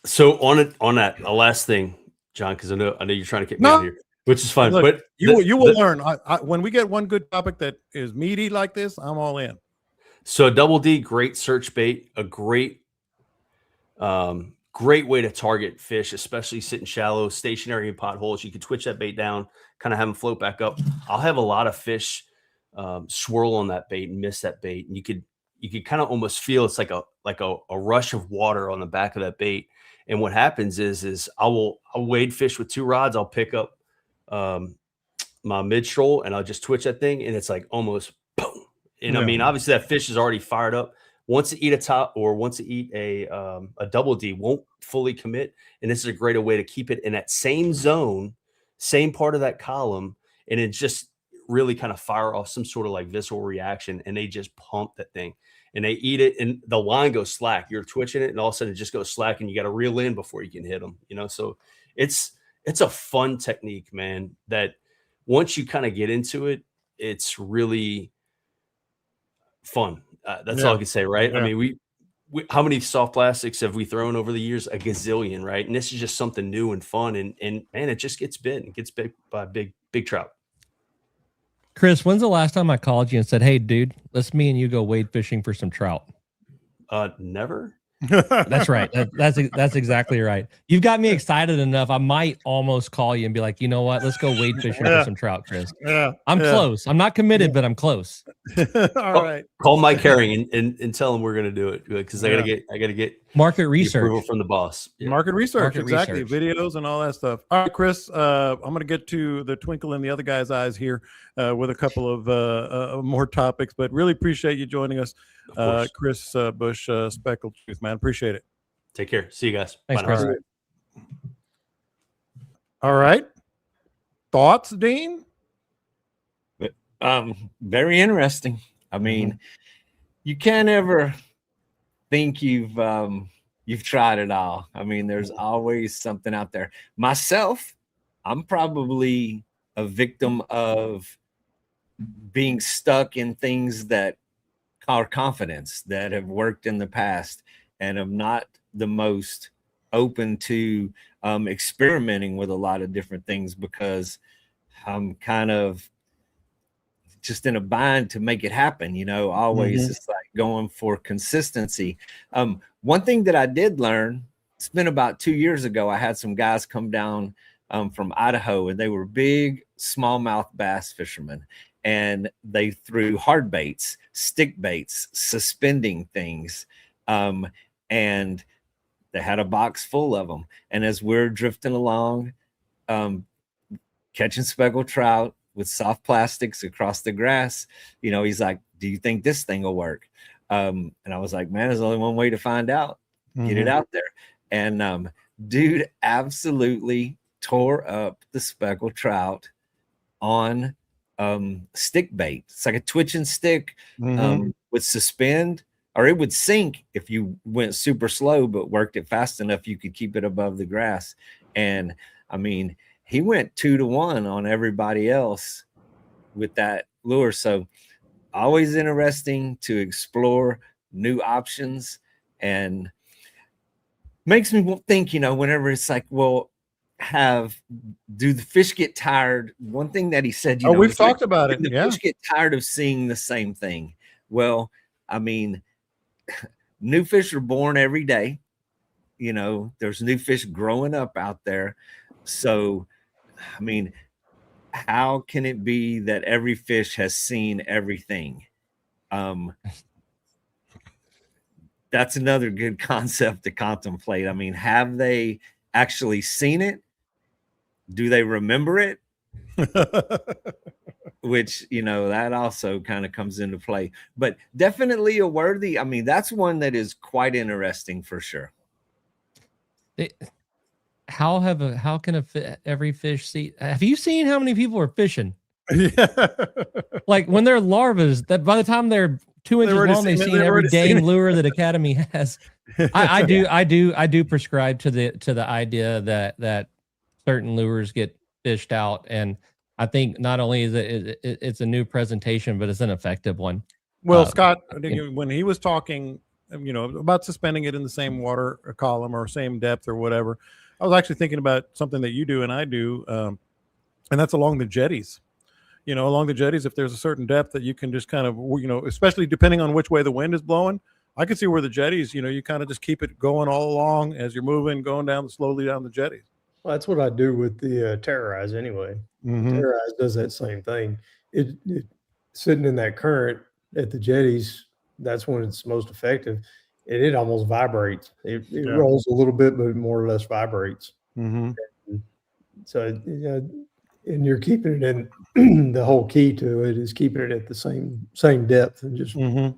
So on that, a last thing, John, because I know you're trying to get me out here. Which is fine. Look, but you will learn. When we get one good topic that is meaty like this, I'm all in. So a double D, great search bait, a great way to target fish, especially sitting shallow, stationary in potholes. You can twitch that bait down, kind of have them float back up. I'll have a lot of fish swirl on that bait and miss that bait, and you could kind of almost feel it's like a rush of water on the back of that bait. And what happens is I'll wade fish with 2 rods. I'll pick up my mid stroll and I'll just twitch that thing, and it's like almost boom. And I mean, obviously that fish is already fired up. Once it eat a top or once it eat a double D, won't fully commit. And this is a great way to keep it in that same zone, same part of that column, and it just really kind of fire off some sort of like visceral reaction, and they just pump that thing and they eat it, and the line goes slack. You're twitching it, and all of a sudden it just goes slack, and you got to reel in before you can hit them. So it's a fun technique, man, that once you kind of get into it, it's really fun. That's all I can say, right? Yeah. I mean, we how many soft plastics have we thrown over the years? A gazillion, right? And this is just something new and fun, and man, it just gets bit. It gets bit by big trout. Chris, when's the last time I called you and said, "Hey, dude, let's me and you go wade fishing for some trout"? Never. That's right. That's exactly right. You've got me excited enough. I might almost call you and be like, you know what? Let's go wade fishing for some trout, Chris. Yeah, I'm close. I'm not committed, but I'm close. All right. Call Mike Herring and tell him we're going to do it because I gotta get market research approval from the boss. Yeah. Market research, exactly. Videos and all that stuff. All right, Chris. I'm going to get to the twinkle in the other guy's eyes here with a couple of more topics, but really appreciate you joining us. Chris Bush, Speckled Truth, man. Appreciate it. Take care. See you guys. Thanks, Chris. All right. Thoughts, Dean? Very interesting. I mean, you can't ever think you've tried it all. I mean, there's always something out there. Myself, I'm probably a victim of being stuck in things that are confidence that have worked in the past, and I'm not the most open to experimenting with a lot of different things because I'm kind of just in a bind to make it happen, always it's like going for consistency. One thing that I did learn, it's been about 2 years ago, I had some guys come down from Idaho, and they were big smallmouth bass fishermen. And they threw hard baits, stick baits, suspending things. And they had a box full of them. And as we're drifting along, catching speckled trout, with soft plastics across the grass. He's like, do you think this thing will work? And I was like, man, there's only one way to find out. Get it out there. And dude absolutely tore up the speckled trout on stick bait. It's like a twitching stick would suspend, or it would sink if you went super slow, but worked it fast enough you could keep it above the grass. And I mean, he went 2-1 on everybody else with that lure. So always interesting to explore new options, and makes me think, whenever it's like, well, do the fish get tired? One thing that he said, we've talked about it. The fish get tired of seeing the same thing. Well, I mean, new fish are born every day. There's new fish growing up out there. So, I mean, how can it be that every fish has seen everything? That's another good concept to contemplate. I mean, have they actually seen it? Do they remember it? Which, that also kind of comes into play. But definitely that's one that is quite interesting for sure. How can every fish see? Have you seen how many people are fishing? Yeah. Like when they're larvas, that by the time they're 2 inches long, they've seen every dang lure that Academy has. I do prescribe to the idea that certain lures get fished out, and I think not only is it's a new presentation, but it's an effective one. Well, Scott, when he was talking, about suspending it in the same water column or same depth or whatever, I was actually thinking about something that you do and I do, and that's along the jetties. Along the jetties, if there's a certain depth that you can just kind of, especially depending on which way the wind is blowing, I can see where the jetties, you kind of just keep it going all along as you're moving, going slowly down the jetties. Well, that's what I do with the Terrorize anyway. Terrorize does that same thing. It sitting in that current at the jetties, that's when it's most effective. And it almost vibrates. It rolls a little bit, but more or less vibrates. So, and you're keeping it in the whole key to it is keeping it at the same depth and just a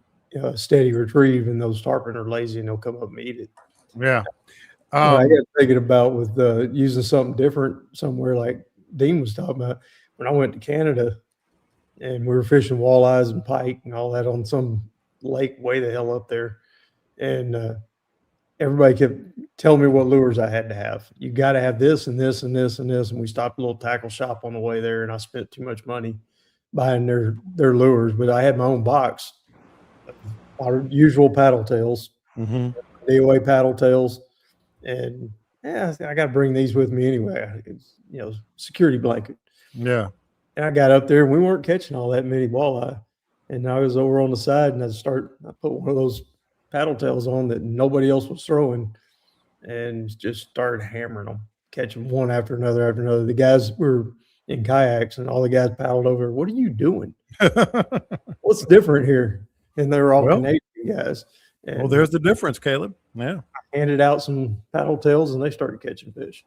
steady retrieve. And those tarpon are lazy and they'll come up and eat it. Yeah. I got thinking about with using something different somewhere like Dean was talking about. When I went to Canada and we were fishing walleyes and pike and all that on some lake way the hell up there, and everybody kept telling me what lures I had to have. You got to have this and this and this and this. And we stopped a little tackle shop on the way there, and I spent too much money buying their lures. But I had my own box, our usual paddle tails, DOA paddle tails. And I got to bring these with me anyway. It's, security blanket. Yeah. And I got up there and we weren't catching all that many walleye. And I was over on the side and I put one of those paddle tails on that nobody else was throwing and just started hammering them, catching one after another after another. The guys were in kayaks and all the guys paddled over. What are you doing? What's different here? And they were all Canadian guys. And there's the difference, Caleb. Yeah. Handed out some paddle tails and they started catching fish.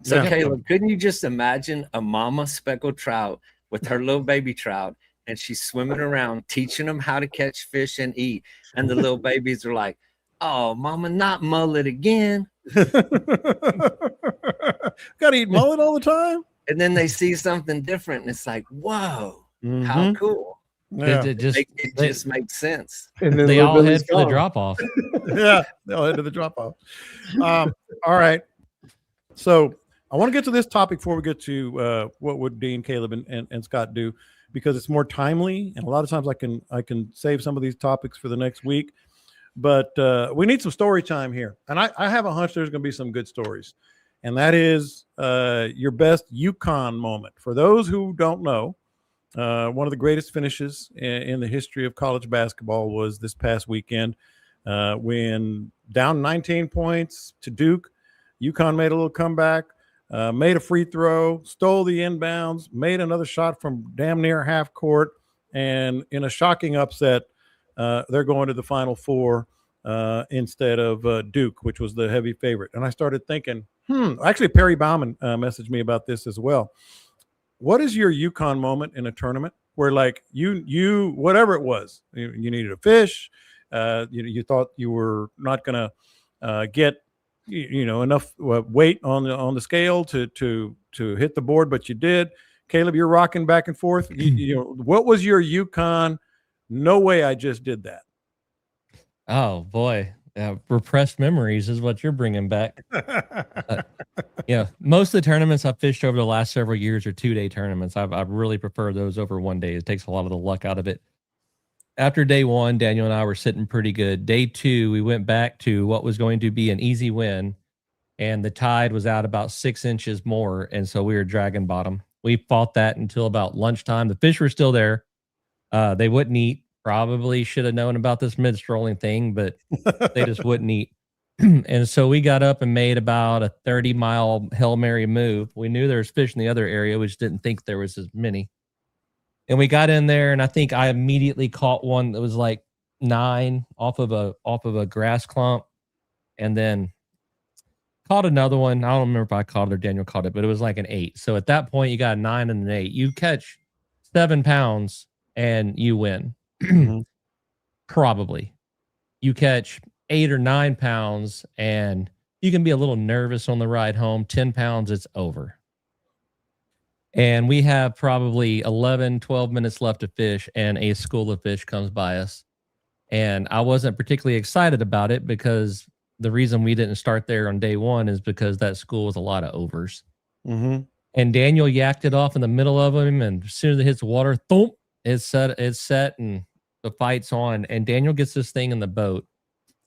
So Caleb, couldn't you just imagine a mama speckled trout with her little baby trout, and she's swimming around teaching them how to catch fish and eat, and the little babies are like, "Oh, mama, not mullet again." Gotta eat mullet all the time. And then they see something different and it's like, whoa, how cool. Yeah. It just makes sense. And then they all head for the drop off. Yeah, they'll head to the drop off. All right. So I want to get to this topic before we get to what would Dean, Caleb, and Scott do, because it's more timely, and a lot of times I can save some of these topics for the next week. But we need some story time here, and I have a hunch there's going to be some good stories, and that is your best UConn moment. For those who don't know, one of the greatest finishes in the history of college basketball was this past weekend when down 19 points to Duke. UConn made a little comeback, made a free throw, stole the inbounds, made another shot from damn near half court, and in a shocking upset, they're going to the Final Four instead of Duke, which was the heavy favorite. And I started thinking, actually Perry Bauman messaged me about this as well. what is your UConn moment in a tournament where like you whatever it was, you needed a fish, you thought you were not going to get enough weight on the scale to hit the board, but you did. Caleb, you're rocking back and forth. What was your UConn? No way, I just did that. Oh boy, repressed memories is what you're bringing back. Most of the tournaments I've fished over the last several years are 2-day tournaments. I've really preferred those over 1 day. It takes a lot of the luck out of it. After day 1, Daniel and I were sitting pretty good. Day 2, we went back to what was going to be an easy win, and the tide was out about 6 inches more, and so we were dragging bottom. We fought that until about lunchtime. The fish were still there. They wouldn't eat. Probably should have known about this mid-strolling thing, but they just wouldn't eat. And so we got up and made about a 30-mile Hail Mary move. We knew there was fish in the other area. We just didn't think there was as many. And we got in there, and I think I immediately caught one that was like 9 off of a grass clump, and then caught another one. I don't remember if I caught it or Daniel caught it, but it was like an 8. So at that point, you got a 9 and an 8. You catch 7 pounds and you win. Probably. You catch 8 or 9 pounds and you can be a little nervous on the ride home. 10 pounds, it's over. And we have probably 11, 12 minutes left to fish, and a school of fish comes by us. And I wasn't particularly excited about it because the reason we didn't start there on day 1 is because that school was a lot of overs. And Daniel yacked it off in the middle of him, and as soon as it hits water, thump, it's set, and the fight's on. And Daniel gets this thing in the boat.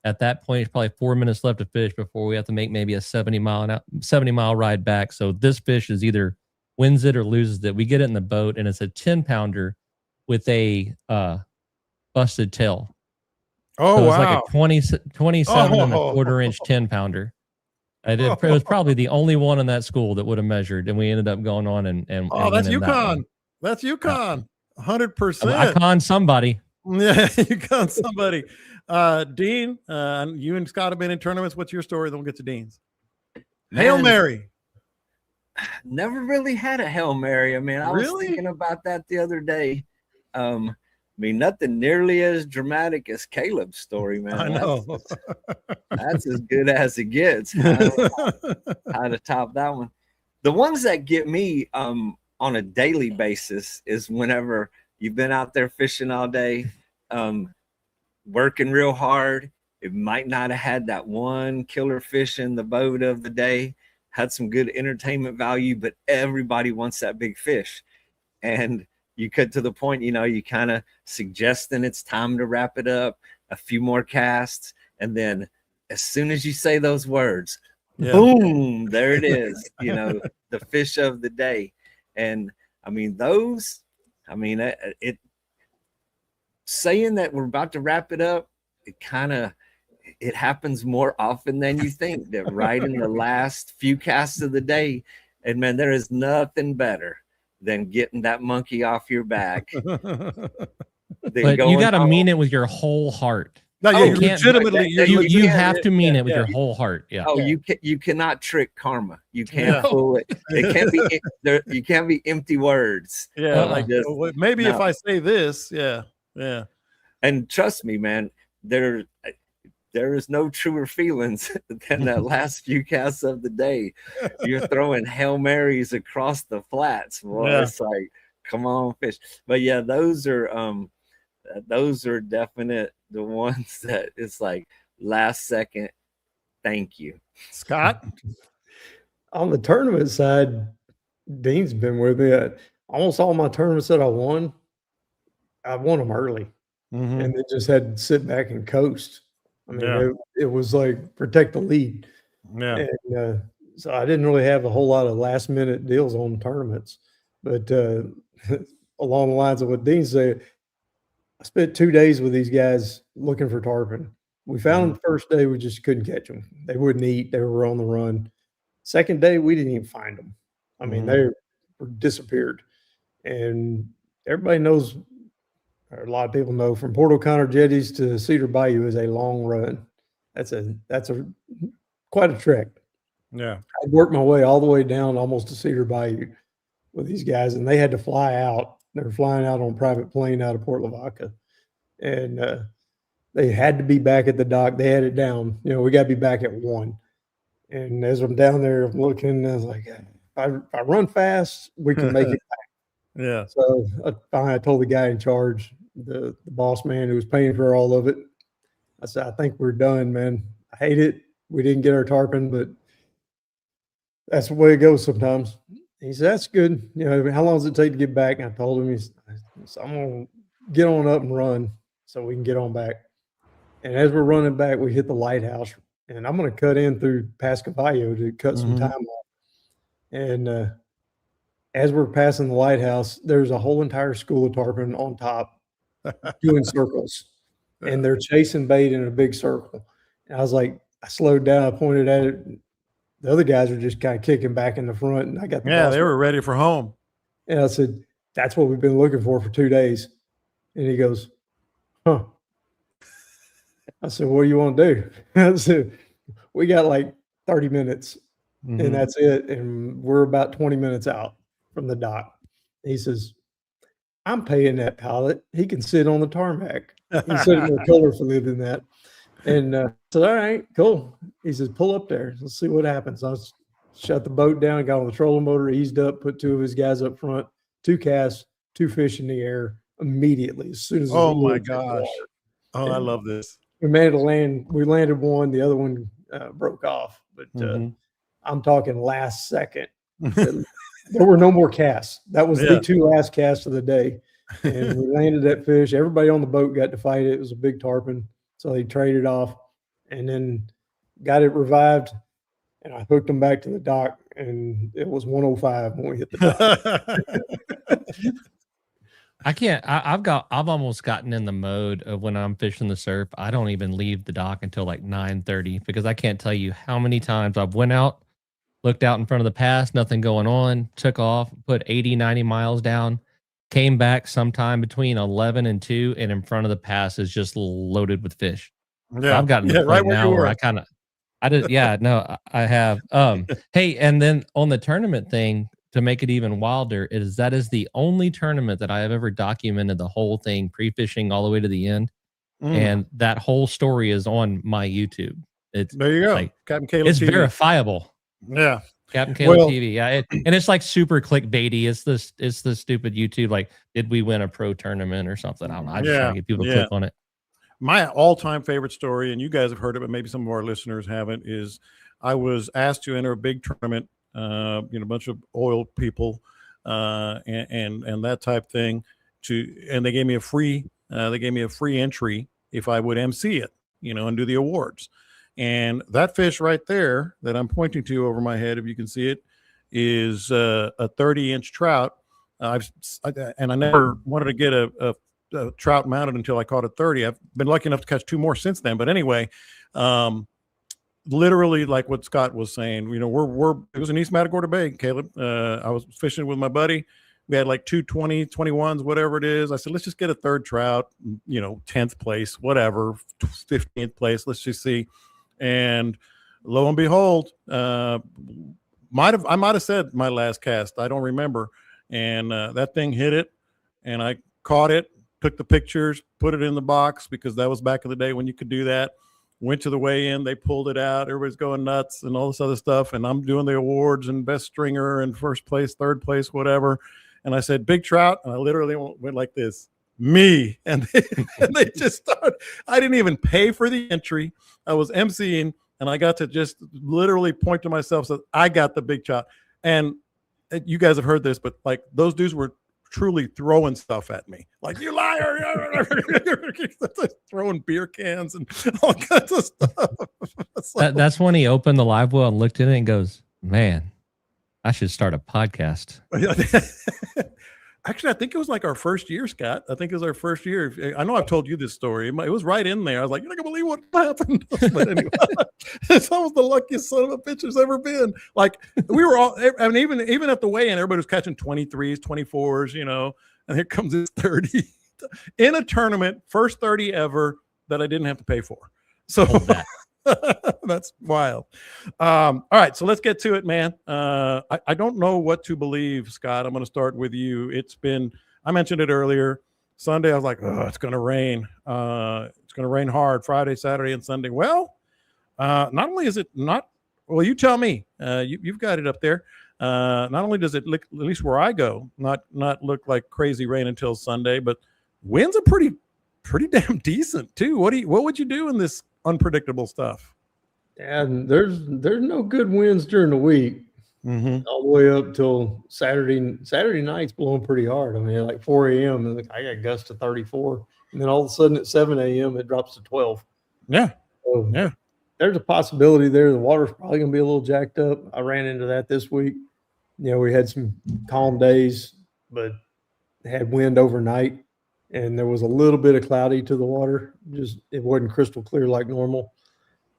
At that point, it's probably 4 minutes left to fish before we have to make maybe a 70-mile ride back. So this fish is either wins it or loses it. We get it in the boat, and it's a 10-pounder with a busted tail. Oh, so it's wow. like a 27 and a quarter-inch 10-pounder. It was probably the only one in that school that would have measured, and we ended up going on and that's UConn. That's UConn. 100%. I conned somebody. Yeah, you conned somebody. Dean, you and Scott have been in tournaments. What's your story? Then we'll get to Dean's. Hail Mary. Never really had a Hail Mary. I mean, I was thinking about that the other day. I mean, nothing nearly as dramatic as Caleb's story, man. I know. That's as good as it gets. How to top that one. The ones that get me on a daily basis is whenever you've been out there fishing all day, working real hard. It might not have had that one killer fish in the boat of the day, had some good entertainment value, but everybody wants that big fish. And you cut to the point, you kind of suggesting it's time to wrap it up, a few more casts. And then as soon as you say those words, boom, there it is, the fish of the day. And I mean, it saying that we're about to wrap it up, it happens more often than you think, that right in the last few casts of the day. And man, there is nothing better than getting that monkey off your back. But you got to mean it with your whole heart. No, you legitimately, you have to mean it with your whole heart. Yeah. Oh, you cannot trick karma. You can't fool it. It can't be there. You can't be empty words. Yeah, if I say this, yeah. And trust me, man, there is no truer feelings than that last few casts of the day. You're throwing Hail Marys across the flats. Boy, it's like, come on, fish. But yeah, those are definite the ones that it's like last second. Thank you, Scott. On the tournament side, Dean's been with me at almost all my tournaments that I won them early, and they just had to sit back and coast. I mean, it was like protect the lead. Yeah. And, so I didn't really have a whole lot of last minute deals on tournaments, but along the lines of what Dean said, I spent 2 days with these guys looking for tarpon. We found them the first day, we just couldn't catch them. They wouldn't eat. They were on the run. Second day, we didn't even find them. I mean, they disappeared. And everybody knows, or a lot of people know, from Port O'Connor jetties to Cedar Bayou is a long run. That's quite a trek. Yeah. I worked my way all the way down almost to Cedar Bayou. with these guys, and they had to fly out. They were flying out on a private plane out of Port Lavaca, and they had to be back at the dock. They had it down. We got to be back at 1. And as I'm down there, I'm looking, I was like, if I run fast, we can make it back. Yeah. So I told the guy in charge, the boss man who was paying for all of it, I said, I think we're done, man. I hate it. We didn't get our tarpon, but that's the way it goes sometimes. He said, that's good. How long does it take to get back? And I told him, I'm going to get on up and run so we can get on back. And as we're running back, we hit the lighthouse. And I'm going to cut in through Pascavallo to cut some time off. And as we're passing the lighthouse, there's a whole entire school of tarpon on top doing circles. And they're chasing bait in a big circle. And I was like, I slowed down, I pointed at it. The other guys are just kind of kicking back in the front. And I got they were ready for home. And I said, that's what we've been looking for 2 days. And he goes, huh. I said, what do you want to do? I said, we got like 30 minutes and that's it. And we're about 20 minutes out from the dock. He says, I'm paying that pilot. He can sit on the tarmac. He said it more colorfully than that. And I said, all right, cool. He says, pull up there. Let's see what happens. I shut the boat down, got on the trolling motor, eased up, put 2 of his guys up front, 2 casts, 2 fish in the air immediately as soon as my gosh. Oh, I love this. We managed to land. We landed one. The other one broke off. But I'm talking last second. There were no more casts. That was the 2 last casts of the day. And we landed that fish. Everybody on the boat got to fight it. It was a big tarpon. So they traded off and then got it revived. And I hooked them back to the dock. And it was 105 when we hit the dock. I've almost gotten in the mode of when I'm fishing the surf, I don't even leave the dock until like 9:30 because I can't tell you how many times I've went out, looked out in front of the pass, nothing going on, took off, put 80, 90 miles down, came back sometime between 11 and 2, and in front of the pass is just loaded with fish. Yeah. So I've gotten to the point now where I have. Hey, and then on the tournament thing, to make it even wilder, that is the only tournament that I have ever documented the whole thing, pre-fishing all the way to the end. And that whole story is on my YouTube. There you go. Like, Captain Caleb it's TV. Verifiable. Yeah. Captain Caleb TV. Yeah. And it's like super clickbaity. It's the stupid YouTube. Like, did we win a pro tournament or something? I don't know. I just try to get people to click on it. My all-time favorite story, and you guys have heard it, but maybe some of our listeners haven't, is I was asked to enter a big tournament. A bunch of oil people and that type thing and they gave me a free entry if I would MC it, and do the awards. And that fish right there that I'm pointing to over my head, if you can see it, is a 30-inch trout. I never wanted to get a trout mounted until I caught a 30. I've been lucky enough to catch 2 more since then. But anyway, literally like what Scott was saying, it was in East Matagorda Bay, Caleb. I was fishing with my buddy. We had like 2 21s, whatever it is. I said, let's just get a 3rd trout, 10th place, whatever, 15th place. Let's just see. And lo and behold, I might have said my last cast. I don't remember. And that thing hit it and I caught it, took the pictures, put it in the box because that was back in the day when you could do that. Went to the weigh-in, they pulled it out, everybody's going nuts and all this other stuff, and I'm doing the awards and best stringer and 1st place, 3rd place, whatever. And I said, big trout, and I literally went like this, me. And they just started. I didn't even pay for the entry. I was emceeing, and I got to just literally point to myself, so I got the big trout. And you guys have heard this, but like those dudes were truly throwing stuff at me, like, you liar, throwing beer cans and all kinds of stuff. That's when he opened the live well and looked in it and goes, man, I should start a podcast. Actually, I think it was like our first year, Scott. I think it was our first year. I know I've told you this story. It was right in there. I was like, you're not gonna believe what happened. But anyway, it's almost the luckiest son of a bitch there's ever been. Like, we were all, I mean, even at the weigh-in, everybody was catching 23s, 24s, and here comes this 30 in a tournament, first 30 ever that I didn't have to pay for. So That's wild. All right, so let's get to it, man. I don't know what to believe, Scott. I'm going to start with you. I mentioned it earlier. Sunday, I was like, oh, it's going to rain. It's going to rain hard Friday, Saturday, and Sunday. Well, not only is it not, well, you tell me. You've got it up there. Not only does it look, at least where I go, not look like crazy rain until Sunday, but winds are pretty damn decent too. What would you do in this unpredictable stuff? And there's no good winds during the week, all the way up till Saturday. Saturday night's blowing pretty hard. I mean, like 4 a.m. and I got gusts to 34, and then all of a sudden at 7 a.m. it drops to 12. Yeah, so yeah. There's a possibility there. The water's probably going to be a little jacked up. I ran into that this week. We had some calm days, but had wind overnight, and there was a little bit of cloudy to the water. Just it wasn't crystal clear like normal.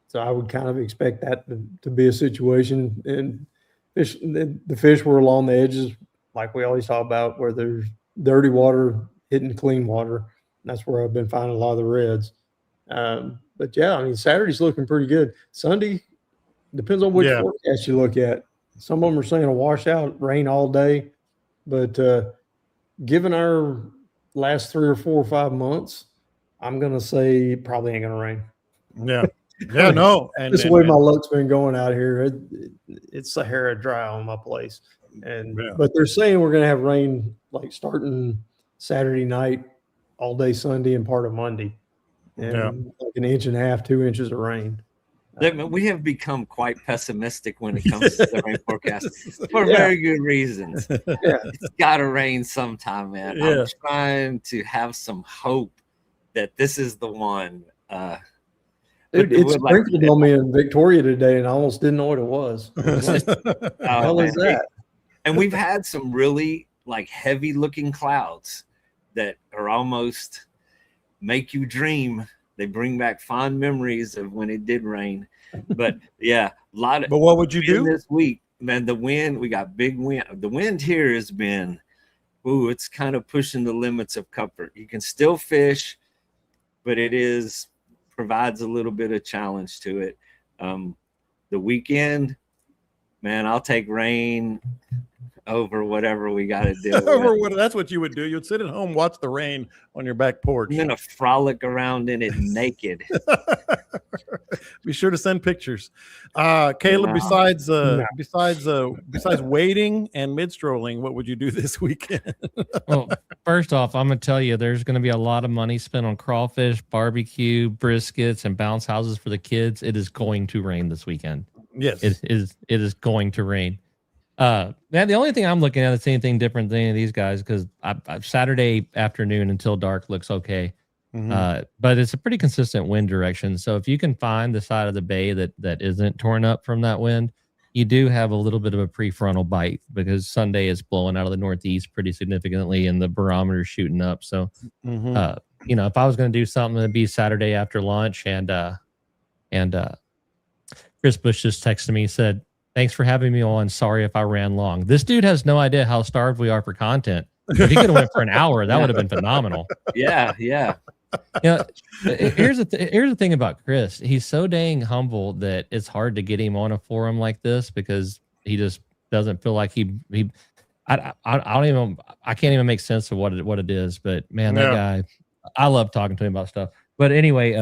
So I would kind of expect that to be a situation. And the fish were along the edges, like we always talk about, where there's dirty water hitting clean water. That's where I've been finding a lot of the reds. But yeah, I mean, Saturday's looking pretty good. Sunday depends on which forecast you look at. Some of them are saying a washout, rain all day. But given our last 3 or 4 or 5 months, I'm going to say probably ain't going to rain. Yeah. Yeah, no. And this is the way my luck's been going out here. It's Sahara dry on my place. But they're saying we're going to have rain like starting Saturday night, all day Sunday, and part of Monday. And like 1.5 inches, 2 inches of rain. We have become quite pessimistic when it comes to the rain forecast for very good reasons. It's got to rain sometime, man. I'm trying to have some hope that this is the one. Dude, it sprinkled on me in Victoria today, and I almost didn't know what it was. How was that? And we've had some really like heavy-looking clouds that are almost make you dream. They bring back fond memories of when it did rain. But yeah, a lot of. But what would you do this week, man? The wind, we got big wind. The wind here has been, it's kind of pushing the limits of comfort. You can still fish, but provides a little bit of challenge to it. The weekend, man, I'll take rain over whatever we got to do. That's what you would do. You'd sit at home, watch the rain on your back porch. I'm going to frolic around in it naked. Be sure to send pictures. Caleb, besides wading and midstrolling, what would you do this weekend? Well, first off, I'm going to tell you, there's going to be a lot of money spent on crawfish, barbecue, briskets, and bounce houses for the kids. It is going to rain this weekend. Yes. It is going to rain. Man, the only thing I'm looking at is anything different than any of these guys, because Saturday afternoon until dark looks okay. But it's a pretty consistent wind direction. So if you can find the side of the bay that isn't torn up from that wind, you do have a little bit of a prefrontal bite, because Sunday is blowing out of the northeast pretty significantly and the barometer's shooting up. So, if I was going to do something, it'd be Saturday after lunch. And Chris Bush just texted me, said, "Thanks for having me on. Sorry if I ran long." This dude has no idea how starved we are for content. If he could have went for an hour, that would have been phenomenal. Yeah. Here's the thing about Chris. He's so dang humble that it's hard to get him on a forum like this, because he just doesn't feel like I can't even make sense of what it is. But man, that guy, I love talking to him about stuff. But anyway,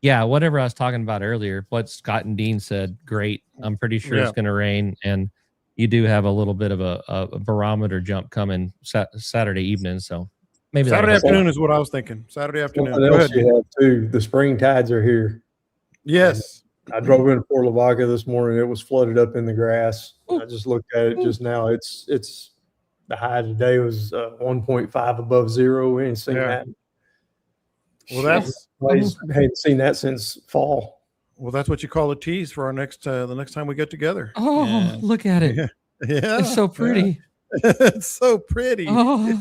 whatever I was talking about earlier, what Scott and Dean said, great. I'm pretty sure it's going to rain, and you do have a little bit of a barometer jump coming Saturday evening. So maybe Saturday afternoon is what I was thinking. Saturday afternoon. What else you have too? The spring tides are here. Yes. I drove into Port Lavaca this morning. It was flooded up in the grass. I just looked at it just now. It's the high today was 1.5 above zero. We ain't seen that. Well, hadn't seen that since fall. Well, that's what you call a tease for our the next time we get together. Oh, look at it! Yeah, it's so pretty. It's so pretty. Oh.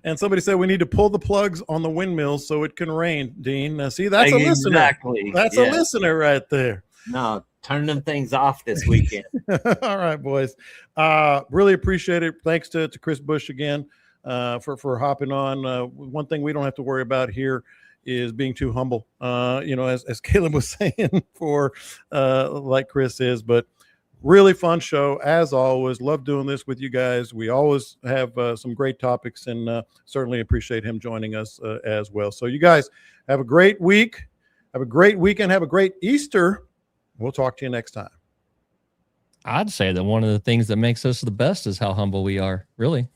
And somebody said we need to pull the plugs on the windmills so it can rain. Dean, see, that's a listener. Exactly. That's a listener right there. No, turn them things off this weekend. All right, boys. Really appreciate it. Thanks to Chris Bush again for hopping on. One thing we don't have to worry about here is being too humble. As Caleb was saying, for like Chris is, but really fun show as always. Love doing this with you guys. We always have some great topics, and certainly appreciate him joining us as well. So you guys have a great week. Have a great weekend. Have a great Easter. We'll talk to you next time. I'd say that one of the things that makes us the best is how humble we are, really.